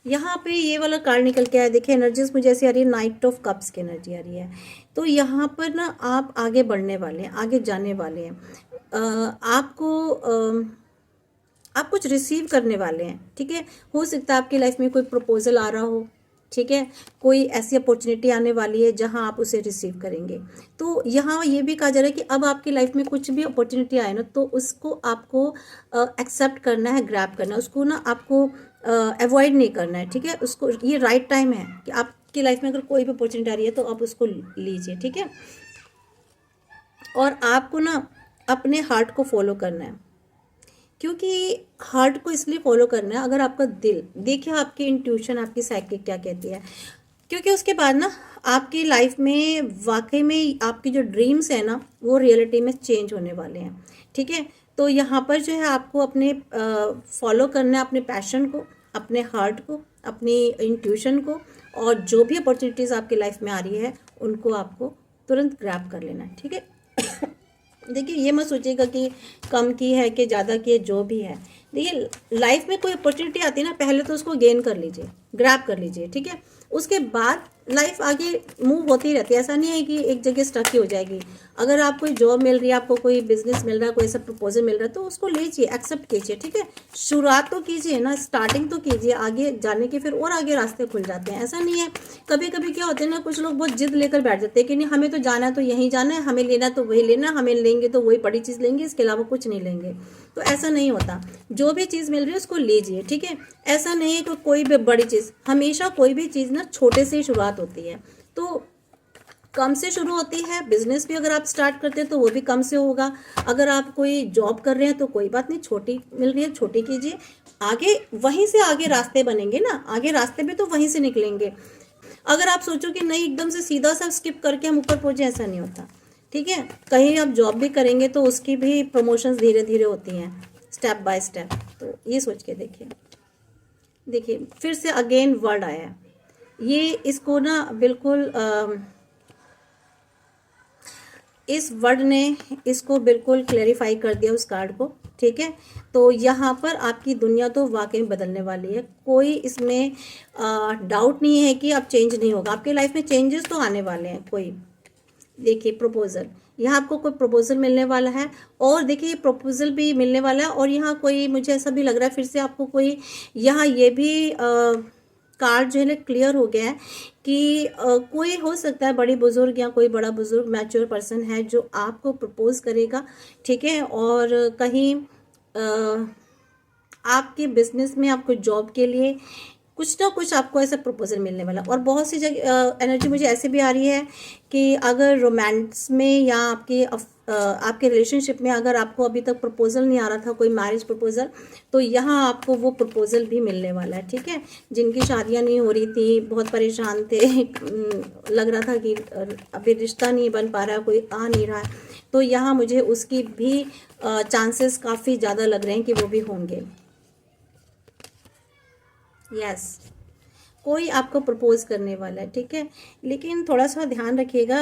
यहाँ पे ये वाला कार्ड निकल के आया, देखिए एनर्जीज मुझे ऐसी आ रही है, नाइट ऑफ कप्स की एनर्जी आ रही है। तो यहाँ पर ना आप आगे बढ़ने वाले हैं, आगे जाने वाले हैं। आपको आप कुछ रिसीव करने वाले हैं, ठीक है। हो सकता है आपकी लाइफ में कोई प्रपोजल आ रहा हो, ठीक है, कोई ऐसी अपॉर्चुनिटी आने वाली है जहां आप उसे रिसीव करेंगे। तो यहाँ ये भी कहा जा रहा है कि अब आपकी लाइफ में कुछ भी अपॉर्चुनिटी आए ना, तो उसको आपको एक्सेप्ट करना है, ग्रैब करना है उसको ना, आपको अवॉइड नहीं करना है, ठीक है। उसको ये राइट टाइम है कि आपकी लाइफ में अगर कोई भी अपॉर्चुनिटी आ रही है तो आप उसको लीजिए, ठीक है। और आपको ना अपने हार्ट को फॉलो करना है, क्योंकि हार्ट को इसलिए फॉलो करना है, अगर आपका दिल देखिए, आपकी इंट्यूशन, आपकी साइकी क्या कहती है, क्योंकि उसके बाद ना आपकी लाइफ में वाकई में आपकी जो ड्रीम्स है ना वो रियलिटी में चेंज होने वाले हैं, ठीक है। तो यहाँ पर जो है आपको अपने फॉलो करना है अपने पैशन को, अपने हार्ट को, अपनी इंट्यूशन को, और जो भी अपॉर्चुनिटीज़ आपकी लाइफ में आ रही है उनको आपको तुरंत ग्रैब कर लेना है, ठीक है। देखिए ये मत सोचिएगा कि कम की है कि ज़्यादा की है, जो भी है। देखिए लाइफ में कोई अपॉर्चुनिटी आती है ना, पहले तो उसको गेन कर लीजिए, ग्रैब कर लीजिए, ठीक है। उसके बाद लाइफ आगे मूव होती रहती है, ऐसा नहीं है कि एक जगह स्टक ही हो जाएगी। अगर आप कोई जॉब मिल रही है, आपको कोई बिजनेस मिल रहा है, कोई ऐसा प्रपोजल मिल रहा है, तो उसको लीजिए, एक्सेप्ट कीजिए, ठीक है। शुरुआत तो कीजिए ना, स्टार्टिंग तो कीजिए, आगे जाने के फिर और आगे रास्ते खुल जाते हैं। ऐसा नहीं है, कभी कभी क्या होता है ना, कुछ लोग बहुत जिद लेकर बैठ जाते हैं कि नहीं हमें तो जाना है तो यहीं जाना है, हमें लेना तो वही लेना, हमें लेंगे तो वही बड़ी चीज़ लेंगे, इसके अलावा कुछ नहीं लेंगे। तो ऐसा नहीं होता, जो भी चीज़ मिल रही है उसको लीजिए, ठीक है। ऐसा नहीं है कि कोई भी बड़ी चीज़, हमेशा कोई भी चीज़ ना छोटे से ही शुरुआत होती है, तो कम से शुरू होती है। बिजनेस भी अगर आप स्टार्ट करते हैं तो वो भी कम से होगा। अगर आप कोई जॉब कर रहे हैं तो कोई बात नहीं, छोटी मिल रही है छोटी कीजिए, आगे वहीं से आगे रास्ते बनेंगे ना, आगे रास्ते भी तो वहीं से निकलेंगे। अगर आप सोचो कि नहीं एकदम से सीधा सा स्किप करके हम ऊपर पहुंचे, ऐसा नहीं होता, ठीक है। कहीं आप जॉब भी करेंगे तो उसकी भी प्रमोशंस धीरे धीरे होती हैं, स्टेप बाय स्टेप। तो ये सोच के देखिए। देखिए फिर से अगेन वर्ड आया है, ये इसको ना बिल्कुल इस वर्ड ने इसको बिल्कुल क्लैरिफाई कर दिया उस कार्ड को, ठीक है। तो यहाँ पर आपकी दुनिया तो वाकई बदलने वाली है, कोई इसमें डाउट नहीं है कि अब चेंज नहीं होगा आपकी लाइफ में, चेंजेस तो आने वाले हैं। कोई देखिए प्रपोजल, यहाँ आपको कोई प्रपोजल मिलने वाला है, और देखिए प्रपोजल भी मिलने वाला है, और यहाँ कोई मुझे ऐसा भी लग रहा है फिर से आपको कोई, यहाँ ये भी कार्ड जो है ना क्लियर हो गया है कि कोई हो सकता है बड़ी बुजुर्ग या कोई बड़ा बुजुर्ग मैच्योर पर्सन है जो आपको प्रपोज करेगा, ठीक है। और कहीं आपके बिजनेस में, आपको जॉब के लिए कुछ ना कुछ आपको ऐसा प्रपोजल मिलने वाला। और बहुत सी जगह एनर्जी मुझे ऐसे भी आ रही है कि अगर रोमांस में या आपके रिलेशनशिप में अगर आपको अभी तक प्रपोजल नहीं आ रहा था, कोई मैरिज प्रपोजल, तो यहाँ आपको वो प्रपोजल भी मिलने वाला है, ठीक है। जिनकी शादियाँ नहीं हो रही थी, बहुत परेशान थे, लग रहा था कि अभी रिश्ता नहीं बन पा रहा है, कोई आ नहीं रहा है, तो यहाँ मुझे उसकी भी चांसेस काफ़ी ज़्यादा लग रहे हैं कि वो भी होंगे। यस, कोई आपको प्रपोज करने वाला है, ठीक है। लेकिन थोड़ा सा ध्यान रखिएगा,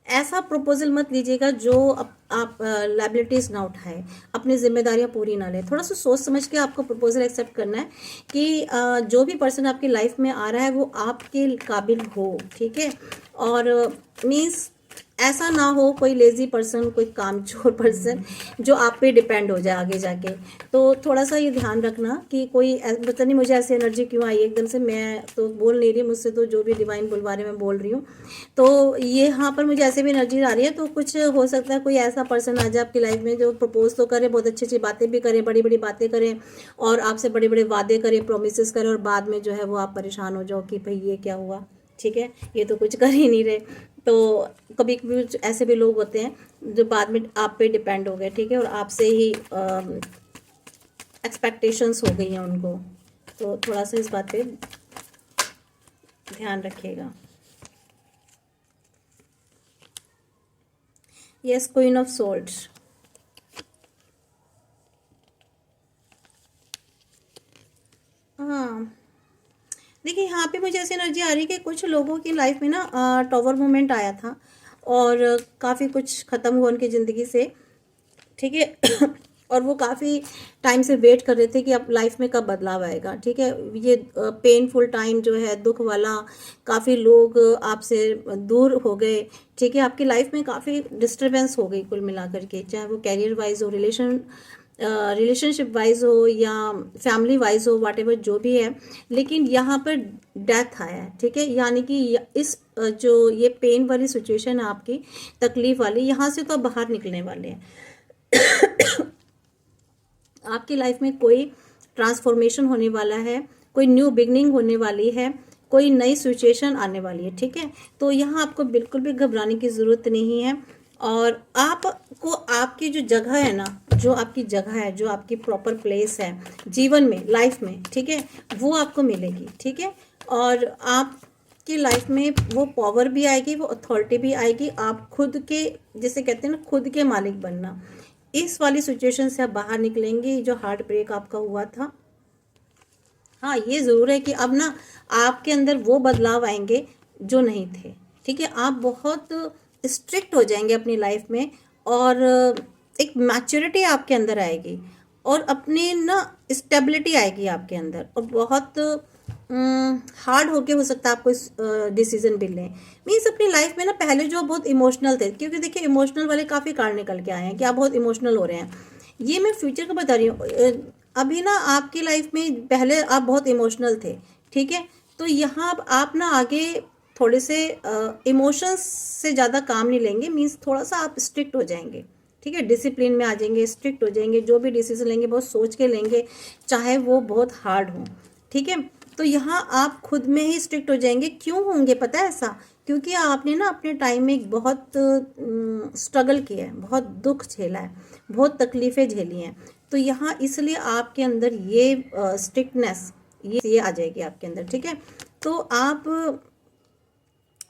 ऐसा प्रपोजल मत लीजिएगा जो आप लाइबिलिटीज़ ना उठाए, अपनी जिम्मेदारियां पूरी ना लें। थोड़ा सा सोच समझ के आपको प्रपोजल एक्सेप्ट करना है कि जो भी पर्सन आपकी लाइफ में आ रहा है वो आपके काबिल हो, ठीक है। और मीन्स ऐसा ना हो कोई लेज़ी पर्सन, कोई कामचोर पर्सन जो आप पे डिपेंड हो जाए आगे जाके। तो थोड़ा सा ये ध्यान रखना कि कोई, पता नहीं मुझे ऐसी एनर्जी क्यों आई एकदम से, मैं तो बोल नहीं रही, मुझसे तो जो भी डिवाइन बुलवा रहे मैं बोल रही हूँ। तो ये यहाँ पर मुझे ऐसे भी एनर्जी आ रही है, तो कुछ हो सकता है कोई ऐसा पर्सन आ जाए आपकी लाइफ में जो प्रपोज तो करे, बहुत अच्छी अच्छी बातें भी करे, बड़ी बड़ी बातें करें, और आपसे बड़े बड़े वादे करे, प्रोमिस करे, और बाद में जो है वो आप परेशान हो जाओ कि भाई ये क्या हुआ, ठीक है, ये तो कुछ कर ही नहीं रहे। तो कभी कभी ऐसे भी लोग होते हैं जो बाद में आप पे डिपेंड हो गए, ठीक है, और आपसे ही एक्सपेक्टेशंस हो गई हैं उनको। तो थोड़ा सा इस बात पे ध्यान रखिएगा। यस, क्वीन ऑफ सोल्ड्स, हाँ। देखिए यहाँ पे मुझे ऐसी एनर्जी आ रही है कि कुछ लोगों की लाइफ में ना टॉवर मोमेंट आया था, और काफ़ी कुछ ख़त्म हुआ उनकी ज़िंदगी से, ठीक है। और वो काफ़ी टाइम से वेट कर रहे थे कि अब लाइफ में कब बदलाव आएगा, ठीक है। ये पेनफुल टाइम जो है, दुख वाला, काफ़ी लोग आपसे दूर हो गए, ठीक है। आपकी लाइफ में काफ़ी डिस्टर्बेंस हो गई कुल मिलाकर के, चाहे वो कैरियर वाइज हो, रिलेशन रिलेशनशिप वाइज हो या फैमिली वाइज हो, वाट एवर जो भी है, लेकिन यहाँ पर डेथ आया है, ठीक है। यानी कि इस जो ये पेन वाली सिचुएशन है आपकी, तकलीफ वाली, यहाँ से तो आप बाहर निकलने वाले हैं। आपकी लाइफ में कोई ट्रांसफॉर्मेशन होने वाला है, कोई न्यू बिगनिंग होने वाली है, कोई नई सिचुएशन आने वाली है, ठीक है। तो यहाँ आपको बिल्कुल भी घबराने की ज़रूरत नहीं है। और आपको आपकी जो जगह है ना, जो आपकी जगह है, जो आपकी प्रॉपर प्लेस है जीवन में, लाइफ में, ठीक है, वो आपको मिलेगी, ठीक है। और आपकी लाइफ में वो पावर भी आएगी, वो अथॉरिटी भी आएगी। आप खुद के, जैसे कहते हैं ना, खुद के मालिक बनना, इस वाली सिचुएशन से आप बाहर निकलेंगे। जो हार्ट ब्रेक आपका हुआ था, हाँ ये ज़रूर है कि अब ना आपके अंदर वो बदलाव आएंगे जो नहीं थे, ठीक है। आप बहुत स्ट्रिक्ट हो जाएंगे अपनी लाइफ में, और एक मैच्योरिटी आपके अंदर आएगी, और अपनी ना स्टेबिलिटी आएगी आपके अंदर, और बहुत हार्ड होके हो सकता है आपको डिसीजन भी लें। मीन्स अपनी लाइफ में ना पहले जो बहुत इमोशनल थे, क्योंकि देखिए इमोशनल वाले काफ़ी कार्ड निकल के आए हैं कि आप बहुत इमोशनल हो रहे हैं। ये मैं फ्यूचर का बता रही हूँ। अभी ना आपकी लाइफ में पहले आप बहुत इमोशनल थे, ठीक है। तो यहाँ आप ना आगे थोड़े से इमोशंस से ज़्यादा काम नहीं लेंगे। मीन्स थोड़ा सा आप स्ट्रिक्ट हो जाएंगे, ठीक है, डिसिप्लिन में आ जाएंगे, स्ट्रिक्ट हो जाएंगे। जो भी डिसीजन लेंगे बहुत सोच के लेंगे, चाहे वो बहुत हार्ड हो, ठीक है। तो यहाँ आप खुद में ही स्ट्रिक्ट हो जाएंगे। क्यों होंगे पता है ऐसा? क्योंकि आपने ना अपने टाइम में बहुत स्ट्रगल किया है, बहुत दुख झेला है, बहुत तकलीफ़ें झेली हैं। तो यहाँ इसलिए आपके अंदर ये स्ट्रिक्टनेस ये आ जाएगी आपके अंदर, ठीक है। तो आप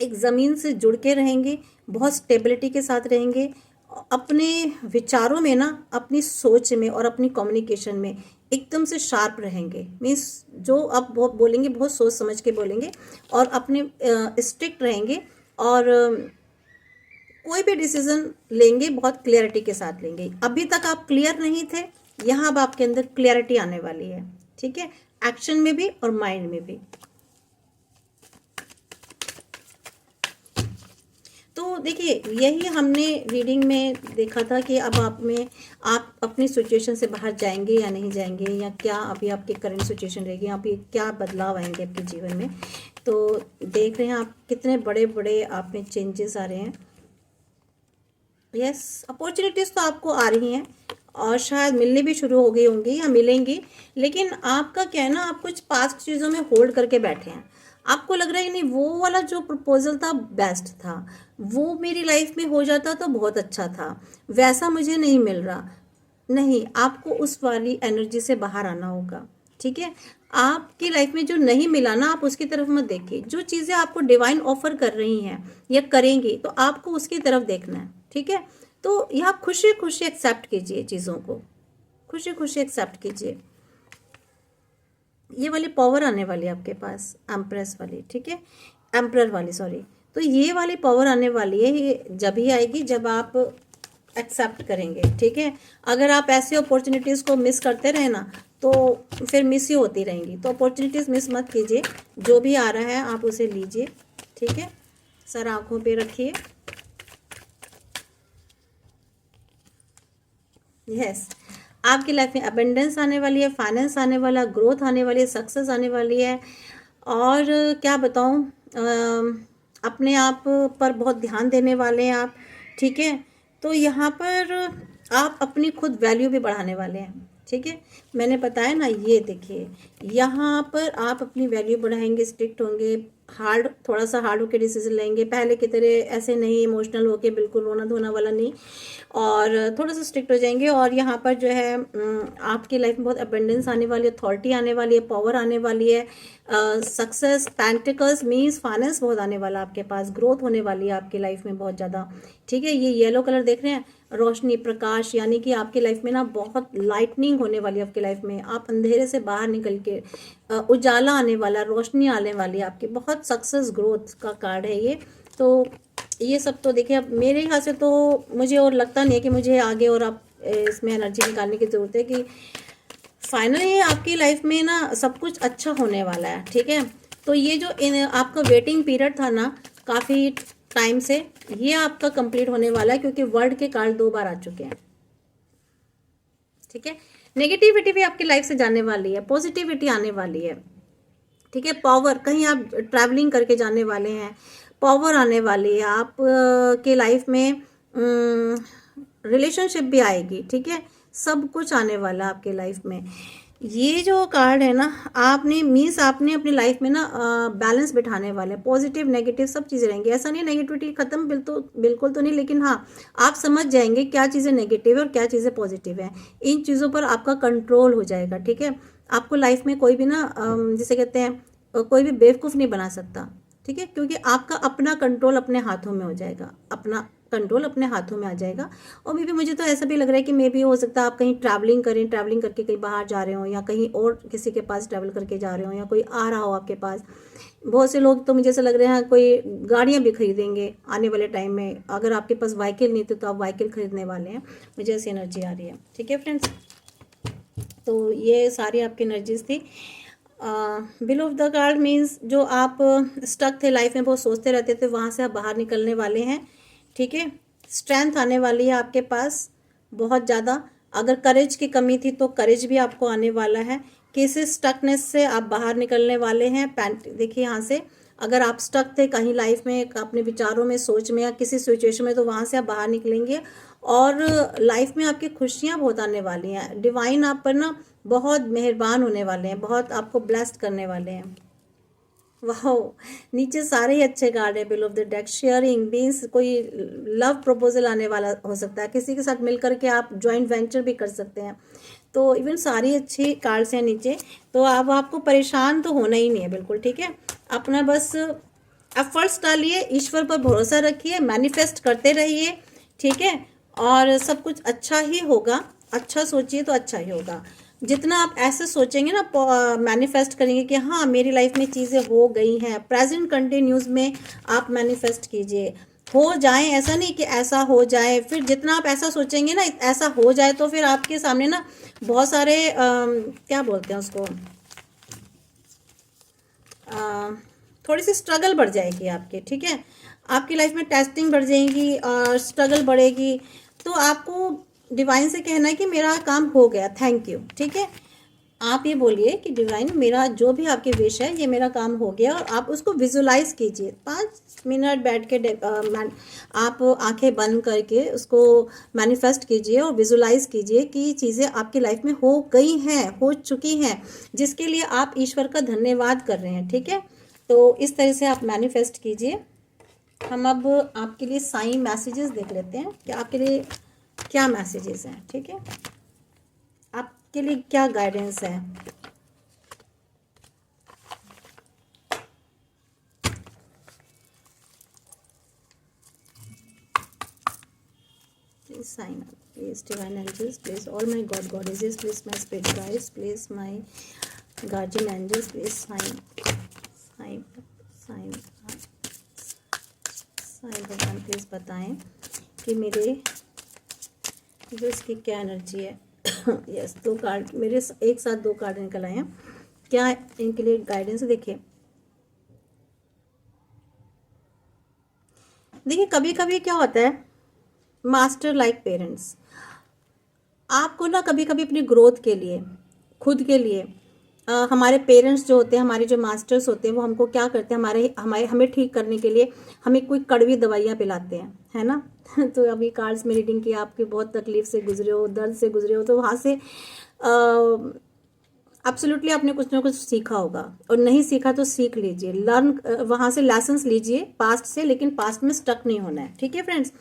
एक ज़मीन से जुड़ के रहेंगे, बहुत स्टेबिलिटी के साथ रहेंगे, अपने विचारों में ना, अपनी सोच में और अपनी कम्युनिकेशन में एकदम से शार्प रहेंगे। मीन्स जो आप बहुत बोलेंगे बहुत सोच समझ के बोलेंगे, और अपने स्ट्रिक्ट रहेंगे, और कोई भी डिसीजन लेंगे बहुत क्लियरिटी के साथ लेंगे। अभी तक आप क्लियर नहीं थे, यहाँ अब आपके अंदर क्लियरिटी आने वाली है, ठीक है, एक्शन में भी और माइंड में भी। तो देखिए यही हमने रीडिंग में देखा था कि अब आप अपनी सिचुएशन से बाहर जाएंगे या नहीं जाएंगे, या क्या अभी आपकी करंट सिचुएशन रहेगी, आप ये क्या बदलाव आएंगे आपके जीवन में। तो देख रहे हैं आप कितने बड़े बड़े आप में चेंजेस आ रहे हैं। यस, अपॉर्चुनिटीज़ तो आपको आ रही हैं, और शायद मिलने भी शुरू हो गई होंगी या मिलेंगी। लेकिन आपका क्या है ना, आप कुछ पास्ट चीज़ों में होल्ड करके बैठे हैं। आपको लग रहा है कि नहीं, वो वाला जो प्रपोजल था बेस्ट था, वो मेरी लाइफ में हो जाता तो बहुत अच्छा था, वैसा मुझे नहीं मिल रहा। नहीं, आपको उस वाली एनर्जी से बाहर आना होगा, ठीक है। आपकी लाइफ में जो नहीं मिला ना, आप उसकी तरफ मत देखिए। जो चीज़ें आपको डिवाइन ऑफर कर रही हैं या करेंगी, तो आपको उसकी तरफ देखना है, ठीक है। तो यहाँ खुशी खुशी एक्सेप्ट कीजिए चीज़ों को, खुशी खुशी एक्सेप्ट कीजिए। ये वाली पावर आने वाली है आपके पास, एम्प्रेस वाली, ठीक है, एम्प्रर वाली, सॉरी। तो ये वाली पावर आने वाली है, ये जब ही आएगी जब आप एक्सेप्ट करेंगे, ठीक है। अगर आप ऐसी अपॉर्चुनिटीज़ को मिस करते रहे ना, तो फिर मिस ही होती रहेंगी। तो अपॉर्चुनिटीज़ मिस मत कीजिए, जो भी आ रहा है आप उसे लीजिए, ठीक है। सर आंखों पे रखिए। यस, आपकी लाइफ में अबेंडेंस आने वाली है, फाइनेंस आने वाला, ग्रोथ आने वाली है, सक्सेस आने वाली है। और क्या बताऊं, अपने आप पर बहुत ध्यान देने वाले हैं आप, ठीक है। तो यहाँ पर आप अपनी खुद वैल्यू भी बढ़ाने वाले हैं, ठीक है। मैंने बताया ना, ये देखिए यहाँ पर आप अपनी वैल्यू बढ़ाएंगे, स्ट्रिक्ट होंगे, हार्ड, थोड़ा सा हार्ड होकर डिसीजन लेंगे, पहले की तरह ऐसे नहीं इमोशनल होके बिल्कुल रोना धोना वाला नहीं, और थोड़ा सा स्ट्रिक्ट हो जाएंगे। और यहाँ पर जो है आपकी लाइफ में बहुत अबेंडेंस आने वाली है, अथॉरिटी आने वाली है, पावर आने वाली है, सक्सेस, पेंटिकल्स मीन्स फाइनेंस बहुत आने वाला आपके पास, ग्रोथ होने वाली है आपकी लाइफ में बहुत ज़्यादा, ठीक है। ये येलो कलर देख रहे हैं, रोशनी, प्रकाश, यानी कि आपकी लाइफ में ना बहुत लाइटनिंग होने वाली है आपकी लाइफ में। आप अंधेरे से बाहर निकल के उजाला आने वाला, रोशनी आने वाली है आपकी। बहुत सक्सेस ग्रोथ का कार्ड है ये। तो ये सब तो देखिए, अब मेरे ख्याल से तो मुझे और लगता नहीं है कि मुझे आगे और आप इसमें एनर्जी निकालने की ज़रूरत है, कि फाइनली आपकी लाइफ में ना सब कुछ अच्छा होने वाला है, ठीक है। तो ये जो आपका वेटिंग पीरियड था ना काफ़ी टाइम से, ये आपका कंप्लीट होने वाला है, क्योंकि वर्ड के कार्ड 2 बार आ चुके हैं, ठीक है। नेगेटिविटी भी आपकी लाइफ से जाने वाली है, पॉजिटिविटी आने वाली है, ठीक है। पावर, कहीं आप ट्रैवलिंग करके जाने वाले हैं, पावर आने वाली है आप के लाइफ में, रिलेशनशिप भी आएगी, ठीक है। सब कुछ आने वाला आपके लाइफ में। ये जो कार्ड है ना, आपने मीन्स आपने अपनी लाइफ में ना बैलेंस बिठाने वाले, पॉजिटिव नेगेटिव सब चीज़ें रहेंगी। ऐसा नहीं नेगेटिविटी खत्म बिल्कुल तो नहीं, लेकिन हाँ आप समझ जाएंगे क्या चीज़ें नेगेटिव है और क्या चीज़ें पॉजिटिव है। इन चीज़ों पर आपका कंट्रोल हो जाएगा, ठीक है। आपको लाइफ में कोई भी ना जिसे कहते हैं कोई भी बेवकूफ़ नहीं बना सकता, ठीक है, क्योंकि आपका अपना कंट्रोल अपने हाथों में हो जाएगा, अपना कंट्रोल अपने हाथों में आ जाएगा। और मे भी मुझे तो ऐसा भी लग रहा है कि मे भी हो सकता है आप कहीं ट्रैवलिंग करें, ट्रैवलिंग करके कहीं बाहर जा रहे हो, या कहीं और किसी के पास ट्रैवल करके जा रहे हो, या कोई आ रहा हो आपके पास। बहुत से लोग तो मुझे ऐसा लग रहा है कोई गाड़ियाँ भी खरीदेंगे आने वाले टाइम में। अगर आपके पास व्हीकल नहीं तो आप व्हीकल खरीदने वाले हैं, मुझे ऐसी एनर्जी आ रही है, ठीक है फ्रेंड्स। तो ये सारी आपकी एनर्जीज थी। Below of the card means जो आप स्टक थे लाइफ में, बहुत सोचते रहते थे, वहाँ से आप बाहर निकलने वाले हैं, ठीक है। स्ट्रेंथ आने वाली है आपके पास बहुत ज़्यादा। अगर करेज की कमी थी तो करेज भी आपको आने वाला है। किसी स्टकनेस से आप बाहर निकलने वाले हैं। पैंट देखिए यहाँ से, अगर आप स्टक थे कहीं लाइफ में, अपने विचारों में, सोच में, या किसी सिचुएशन में, तो वहाँ से आप बाहर निकलेंगे और लाइफ में आपकी खुशियाँ बहुत आने वाली हैं। डिवाइन आप पर ना बहुत मेहरबान होने वाले हैं, बहुत आपको ब्लेस्ड करने वाले हैं। वाह, नीचे सारे ही अच्छे कार्ड है। Below of the deck, sharing means कोई लव प्रपोजल आने वाला हो सकता है, किसी के साथ मिलकर के आप जॉइंट वेंचर भी कर सकते हैं। तो इवन सारी अच्छी कार्ड्स हैं नीचे। तो अब आपको परेशान तो होना ही नहीं है बिल्कुल, ठीक है। अपना बस एफर्ट्स डालिए, ईश्वर पर भरोसा रखिए, मैनिफेस्ट करते रहिए, ठीक है। और सब कुछ अच्छा ही होगा, अच्छा सोचिए तो अच्छा ही होगा। जितना आप ऐसे सोचेंगे ना, मैनिफेस्ट करेंगे कि हाँ मेरी लाइफ में चीज़ें हो गई हैं, प्रेजेंट कंटिन्यूज में आप मैनिफेस्ट कीजिए, हो जाए। ऐसा नहीं कि ऐसा हो जाए, फिर जितना आप ऐसा सोचेंगे ना ऐसा हो जाए, तो फिर आपके सामने ना बहुत सारे क्या बोलते हैं उसको, थोड़ी सी स्ट्रगल बढ़ जाएगी आपकी, ठीक है। आपकी लाइफ में टेस्टिंग बढ़ जाएगी और स्ट्रगल बढ़ेगी। तो आपको डिवाइन से कहना है कि मेरा काम हो गया, थैंक यू, ठीक है। आप ये बोलिए कि डिवाइन मेरा जो भी आपकी विश है ये मेरा काम हो गया, और आप उसको विजुलाइज कीजिए। 5 मिनट बैठ के आप आंखें बंद करके उसको मैनिफेस्ट कीजिए और विजुलाइज कीजिए कि चीज़ें आपकी लाइफ में हो गई हैं, हो चुकी हैं, जिसके लिए आप ईश्वर का धन्यवाद कर रहे हैं, ठीक है। तो इस तरह से आप मैनिफेस्ट कीजिए। हम अब आपके लिए साइन मैसेजेस देख लेते हैं कि आपके लिए क्या मैसेजेस हैं, ठीक है, आपके लिए क्या गाइडेंस है। Please sign up, please divine angels, please all my god goddesses, please my spirit guides, please my guardian angels, please sign sign sign sign भगवान प्लीज बताएं कि मेरे इसकी क्या एनर्जी है। यस, 2 कार्ड मेरे एक साथ 2 कार्ड निकल आए हैं, क्या इनके लिए गाइडेंस। देखिए कभी कभी क्या होता है, मास्टर लाइक पेरेंट्स आपको ना कभी कभी अपनी ग्रोथ के लिए, खुद के लिए, हमारे पेरेंट्स जो होते हैं, हमारे जो मास्टर्स होते हैं, वो हमको क्या करते हैं, हमें ठीक करने के लिए हमें कोई कड़वी दवाइयाँ पिलाते हैं, है ना। तो अभी कार्ड्स में रीडिंग की, आपकी बहुत तकलीफ से गुजरे हो, दर्द से गुजरे हो, तो वहाँ से एब्सोल्युटली आपने कुछ ना कुछ सीखा होगा, और नहीं सीखा तो सीख लीजिए, लर्न वहाँ से लेसन्स लीजिए पास्ट से, लेकिन पास्ट में स्टक नहीं होना है, ठीक है फ्रेंड्स।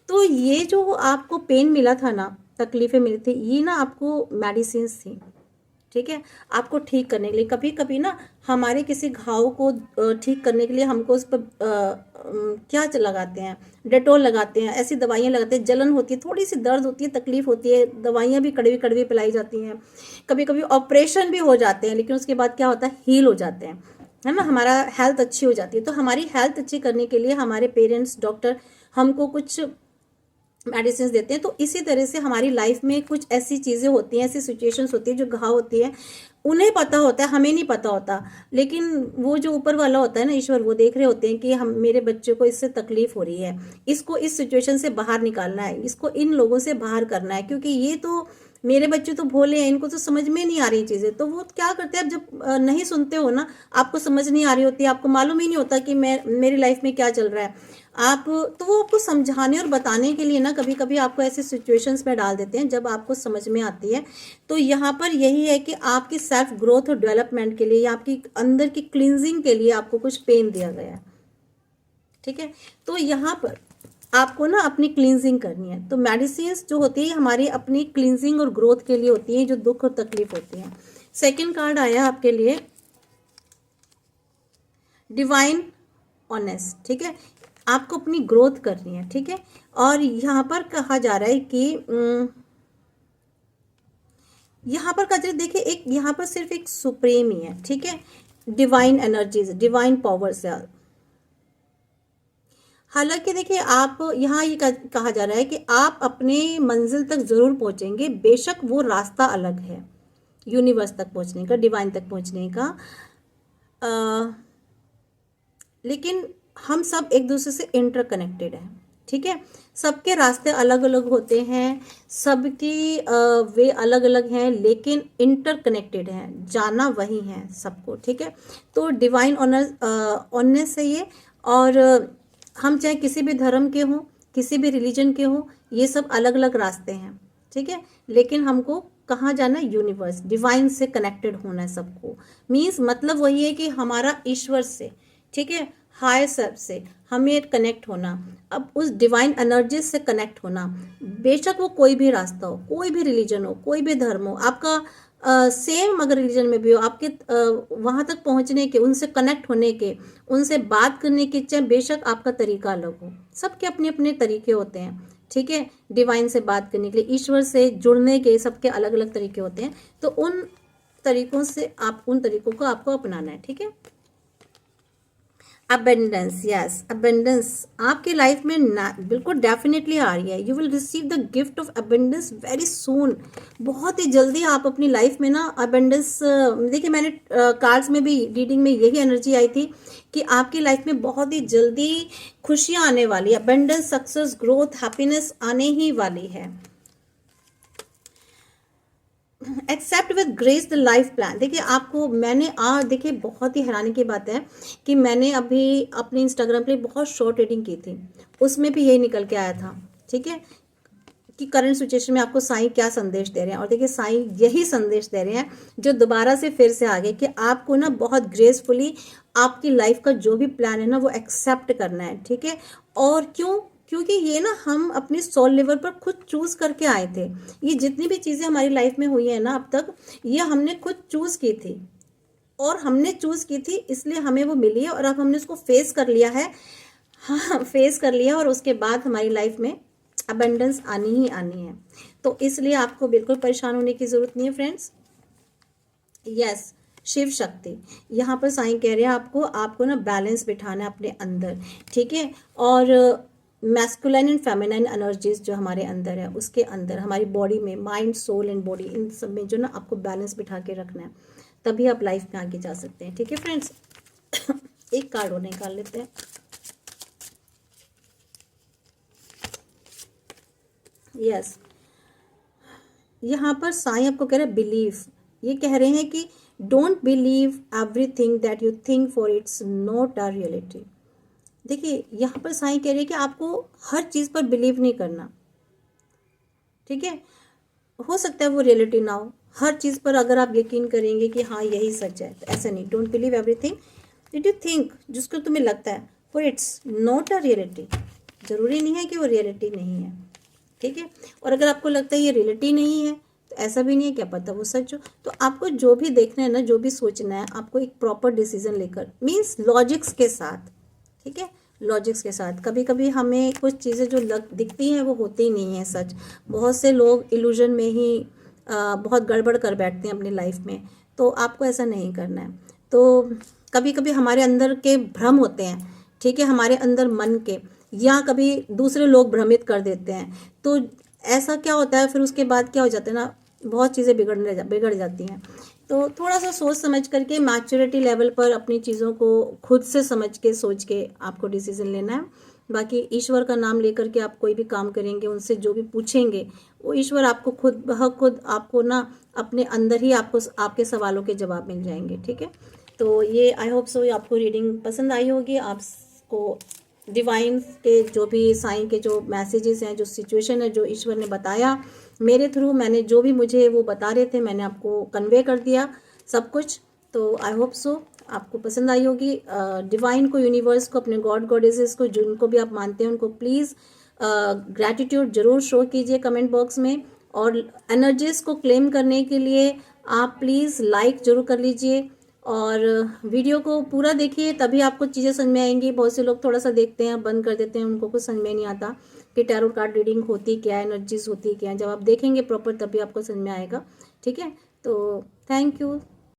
तो ये जो आपको पेन मिला था ना, तकलीफें मिली थी, ये ना आपको मेडिसिन्स थी, ठीक है, आपको ठीक करने के लिए। कभी कभी ना हमारे किसी घाव को ठीक करने के लिए हमको उस पर क्या लगाते हैं, डेटोल लगाते हैं, ऐसी दवाइयाँ लगाते हैं, जलन होती है, थोड़ी सी दर्द होती है, तकलीफ होती है, दवाइयाँ भी कड़वी कड़वी पिलाई जाती हैं, कभी कभी ऑपरेशन भी हो जाते हैं, लेकिन उसके बाद क्या होता है, हील हो जाते हैं, है ना, हमारा हेल्थ अच्छी हो जाती है। तो हमारी हेल्थ अच्छी करने के लिए हमारे पेरेंट्स, डॉक्टर हमको कुछ मेडिसिन देते हैं। तो इसी तरह से हमारी लाइफ में कुछ ऐसी चीज़ें होती हैं, ऐसी सिचुएशंस होती है, जो घाव होती है, उन्हें पता होता है, हमें नहीं पता होता, लेकिन वो जो ऊपर वाला होता है ना, ईश्वर, वो देख रहे होते हैं कि हम, मेरे बच्चे को इससे तकलीफ हो रही है, इसको इस सिचुएशन से बाहर निकालना है, इसको इन लोगों से बाहर करना है, क्योंकि ये तो मेरे बच्चे तो भोले हैं, इनको तो समझ में नहीं आ रही चीज़ें, तो वो क्या करते हैं, अब जब नहीं सुनते हो ना, आपको समझ नहीं आ रही होती, आपको मालूम ही नहीं होता कि मेरी लाइफ में क्या चल रहा है, आप तो वो आपको समझाने और बताने के लिए ना कभी कभी आपको ऐसे सिचुएशंस में डाल देते हैं जब आपको समझ में आती है। तो यहाँ पर यही है कि आपकी सेल्फ ग्रोथ और डेवलपमेंट के लिए या आपकी अंदर की क्लींजिंग के लिए आपको कुछ पेन दिया गया है, ठीक है। तो यहाँ पर आपको ना अपनी क्लींजिंग करनी है। तो मेडिसिन जो होती है हमारी अपनी क्लींजिंग और ग्रोथ के लिए होती है, जो दुख और तकलीफ होती है। सेकंड कार्ड आया आपके लिए डिवाइन ऑनेस्ट, ठीक है। आपको अपनी ग्रोथ करनी है, ठीक है। और यहाँ पर कहा जा रहा है कि यहाँ पर कहा, देखिए एक यहाँ पर सिर्फ एक सुप्रीम ही है, ठीक है। डिवाइन एनर्जीज, डिवाइन पावर्स है। हालांकि देखिए आप यहाँ ये कहा जा रहा है कि आप अपने मंजिल तक जरूर पहुंचेंगे, बेशक वो रास्ता अलग है यूनिवर्स तक पहुंचने का, डिवाइन तक पहुंचने का, लेकिन हम सब एक दूसरे से इंटरकनेक्टेड हैं, ठीक है। सबके रास्ते अलग अलग होते हैं, सबकी वे अलग अलग हैं, लेकिन इंटरकनेक्टेड हैं, जाना वही है सबको, ठीक है। तो डिवाइन ऑननेस है ये। और हम चाहे किसी भी धर्म के हों, किसी भी रिलीजन के हों, ये सब अलग अलग रास्ते हैं, ठीक है। लेकिन हमको कहाँ जाना है, यूनिवर्स, डिवाइन से कनेक्टेड होना है सबको। मीन्स मतलब वही है कि हमारा ईश्वर से, ठीक है, हायर सेल्फ से हमें कनेक्ट होना, अब उस डिवाइन एनर्जी से कनेक्ट होना, बेशक वो कोई भी रास्ता हो, कोई भी रिलीजन हो, कोई भी धर्म हो, आपका सेम अगर रिलीजन में भी हो, आपके वहाँ तक पहुँचने के, उनसे कनेक्ट होने के, उनसे बात करने की, चाहे बेशक आपका तरीका अलग हो, सबके अपने अपने तरीके होते हैं, ठीक है। डिवाइन से बात करने के लिए, ईश्वर से जुड़ने के सबके अलग अलग तरीके होते हैं। तो उन तरीकों से आप, उन तरीकों को आपको अपनाना है, ठीक है। अबेंडेंस, यस, अबेंडेंस आपकी लाइफ में बिल्कुल डेफिनेटली आ रही है। You will receive the gift of abundance very soon. बहुत ही जल्दी आप अपनी लाइफ में ना अबेंडेंस, देखिए मैंने कार्ड्स में भी, रीडिंग में यही एनर्जी आई थी कि आपकी लाइफ में बहुत ही जल्दी खुशियाँ आने वाली है, अबेंडेंस, सक्सेस, ग्रोथ, हैप्पीनेस आने ही वाली है। Accept with grace the life plan. देखिए आपको मैंने देखिए बहुत ही हैरानी की बात है कि मैंने अभी अपने इंस्टाग्राम पे बहुत शॉर्ट रीडिंग की थी, उसमें भी यही निकल के आया था, ठीक है, कि करंट सिचुएशन में आपको साईं क्या संदेश दे रहे हैं। और देखिए साईं यही संदेश दे रहे हैं जो दोबारा से फिर से आ गए कि आपको ना बहुत ग्रेसफुली आपकी लाइफ का जो भी प्लान है ना वो एक्सेप्ट करना है, ठीक है। और क्यों? क्योंकि ये ना हम अपने सोल लेवल पर खुद चूज करके आए थे। ये जितनी भी चीज़ें हमारी लाइफ में हुई है ना अब तक, ये हमने खुद चूज की थी, और हमने चूज की थी इसलिए हमें वो मिली है, और अब हमने उसको फेस कर लिया है। हाँ, फेस कर लिया, और उसके बाद हमारी लाइफ में अबेंडेंस आनी ही आनी है। तो इसलिए आपको बिल्कुल परेशान होने की जरूरत नहीं है फ्रेंड्स। यस, शिव शक्ति यहाँ पर साईं कह रहे हैं आपको ना बैलेंस बिठाना है अपने अंदर, ठीक है। और मैस्कुलाइन एंड फेमिनाइन एनर्जीज जो हमारे अंदर है, उसके अंदर हमारी बॉडी में, माइंड, सोल एंड बॉडी, इन सब में जो ना आपको बैलेंस बिठा के रखना है, तभी आप लाइफ में आगे जा सकते हैं, ठीक है फ्रेंड्स। एक कार्ड और निकाल लेते हैं। यस, यहाँ पर साईं आपको कह रहे हैं बिलीव। ये कह रहे हैं कि don't believe everything that you think, for its not a reality. देखिए यहाँ पर साईं कह रहे हैं कि आपको हर चीज़ पर बिलीव नहीं करना, ठीक है। हो सकता है वो रियलिटी ना हो, हर चीज़ पर अगर आप यकीन करेंगे कि हाँ यही सच है, तो ऐसा नहीं। Don't believe everything that you think, जिसको तुम्हें लगता है, for its not a reality. जरूरी नहीं है कि वो रियलिटी नहीं है, ठीक है। और अगर आपको लगता है ये रियलिटी नहीं है, तो ऐसा भी नहीं है, क्या पता वो सच हो। तो आपको जो भी देखना है ना, जो भी सोचना है, आपको एक प्रॉपर डिसीजन लेकर, मीन्स लॉजिक्स के साथ, ठीक है, लॉजिक्स के साथ। कभी कभी हमें कुछ चीज़ें जो दिखती हैं वो होती ही नहीं है सच। बहुत से लोग इल्यूजन में ही बहुत गड़बड़ कर बैठते हैं अपनी लाइफ में, तो आपको ऐसा नहीं करना है। तो कभी कभी हमारे अंदर के भ्रम होते हैं, ठीक है, हमारे अंदर मन के, या कभी दूसरे लोग भ्रमित कर देते हैं। तो ऐसा क्या होता है, फिर उसके बाद क्या हो जाता है ना, बहुत चीज़ें बिगड़ जाती हैं। तो थोड़ा सा सोच समझ करके, मैच्योरिटी लेवल पर अपनी चीज़ों को खुद से समझ के, सोच के आपको डिसीजन लेना है। बाकी ईश्वर का नाम लेकर के आप कोई भी काम करेंगे, उनसे जो भी पूछेंगे वो ईश्वर आपको खुद आपको ना अपने अंदर ही आपको आपके सवालों के जवाब मिल जाएंगे। ठीक है, तो ये आई होप सो आपको रीडिंग पसंद आई होगी। आपको डिवाइन के जो भी साइन के जो मैसेजेस हैं, जो सिचुएशन है, जो ईश्वर ने बताया मेरे थ्रू, मैंने जो भी मुझे वो बता रहे थे मैंने आपको कन्वे कर दिया सब कुछ। तो आई होप सो आपको पसंद आई होगी। डिवाइन को, यूनिवर्स को, अपने गॉड गॉडेसेस को, जिनको भी आप मानते हैं उनको प्लीज़ ग्रैटिट्यूड ज़रूर शो कीजिए कमेंट बॉक्स में। और एनर्जीज को क्लेम करने के लिए आप प्लीज़ लाइक ज़रूर कर लीजिए और वीडियो को पूरा देखिए, तभी आपको चीज़ें समझ में आएंगी। बहुत से लोग थोड़ा सा देखते हैं, बंद कर देते हैं, उनको कुछ समझ में नहीं आता कि टैरो कार्ड रीडिंग होती क्या है, एनर्जीज होती क्या है। जब आप देखेंगे प्रॉपर तभी आपको समझ में आएगा। ठीक है, तो थैंक यू।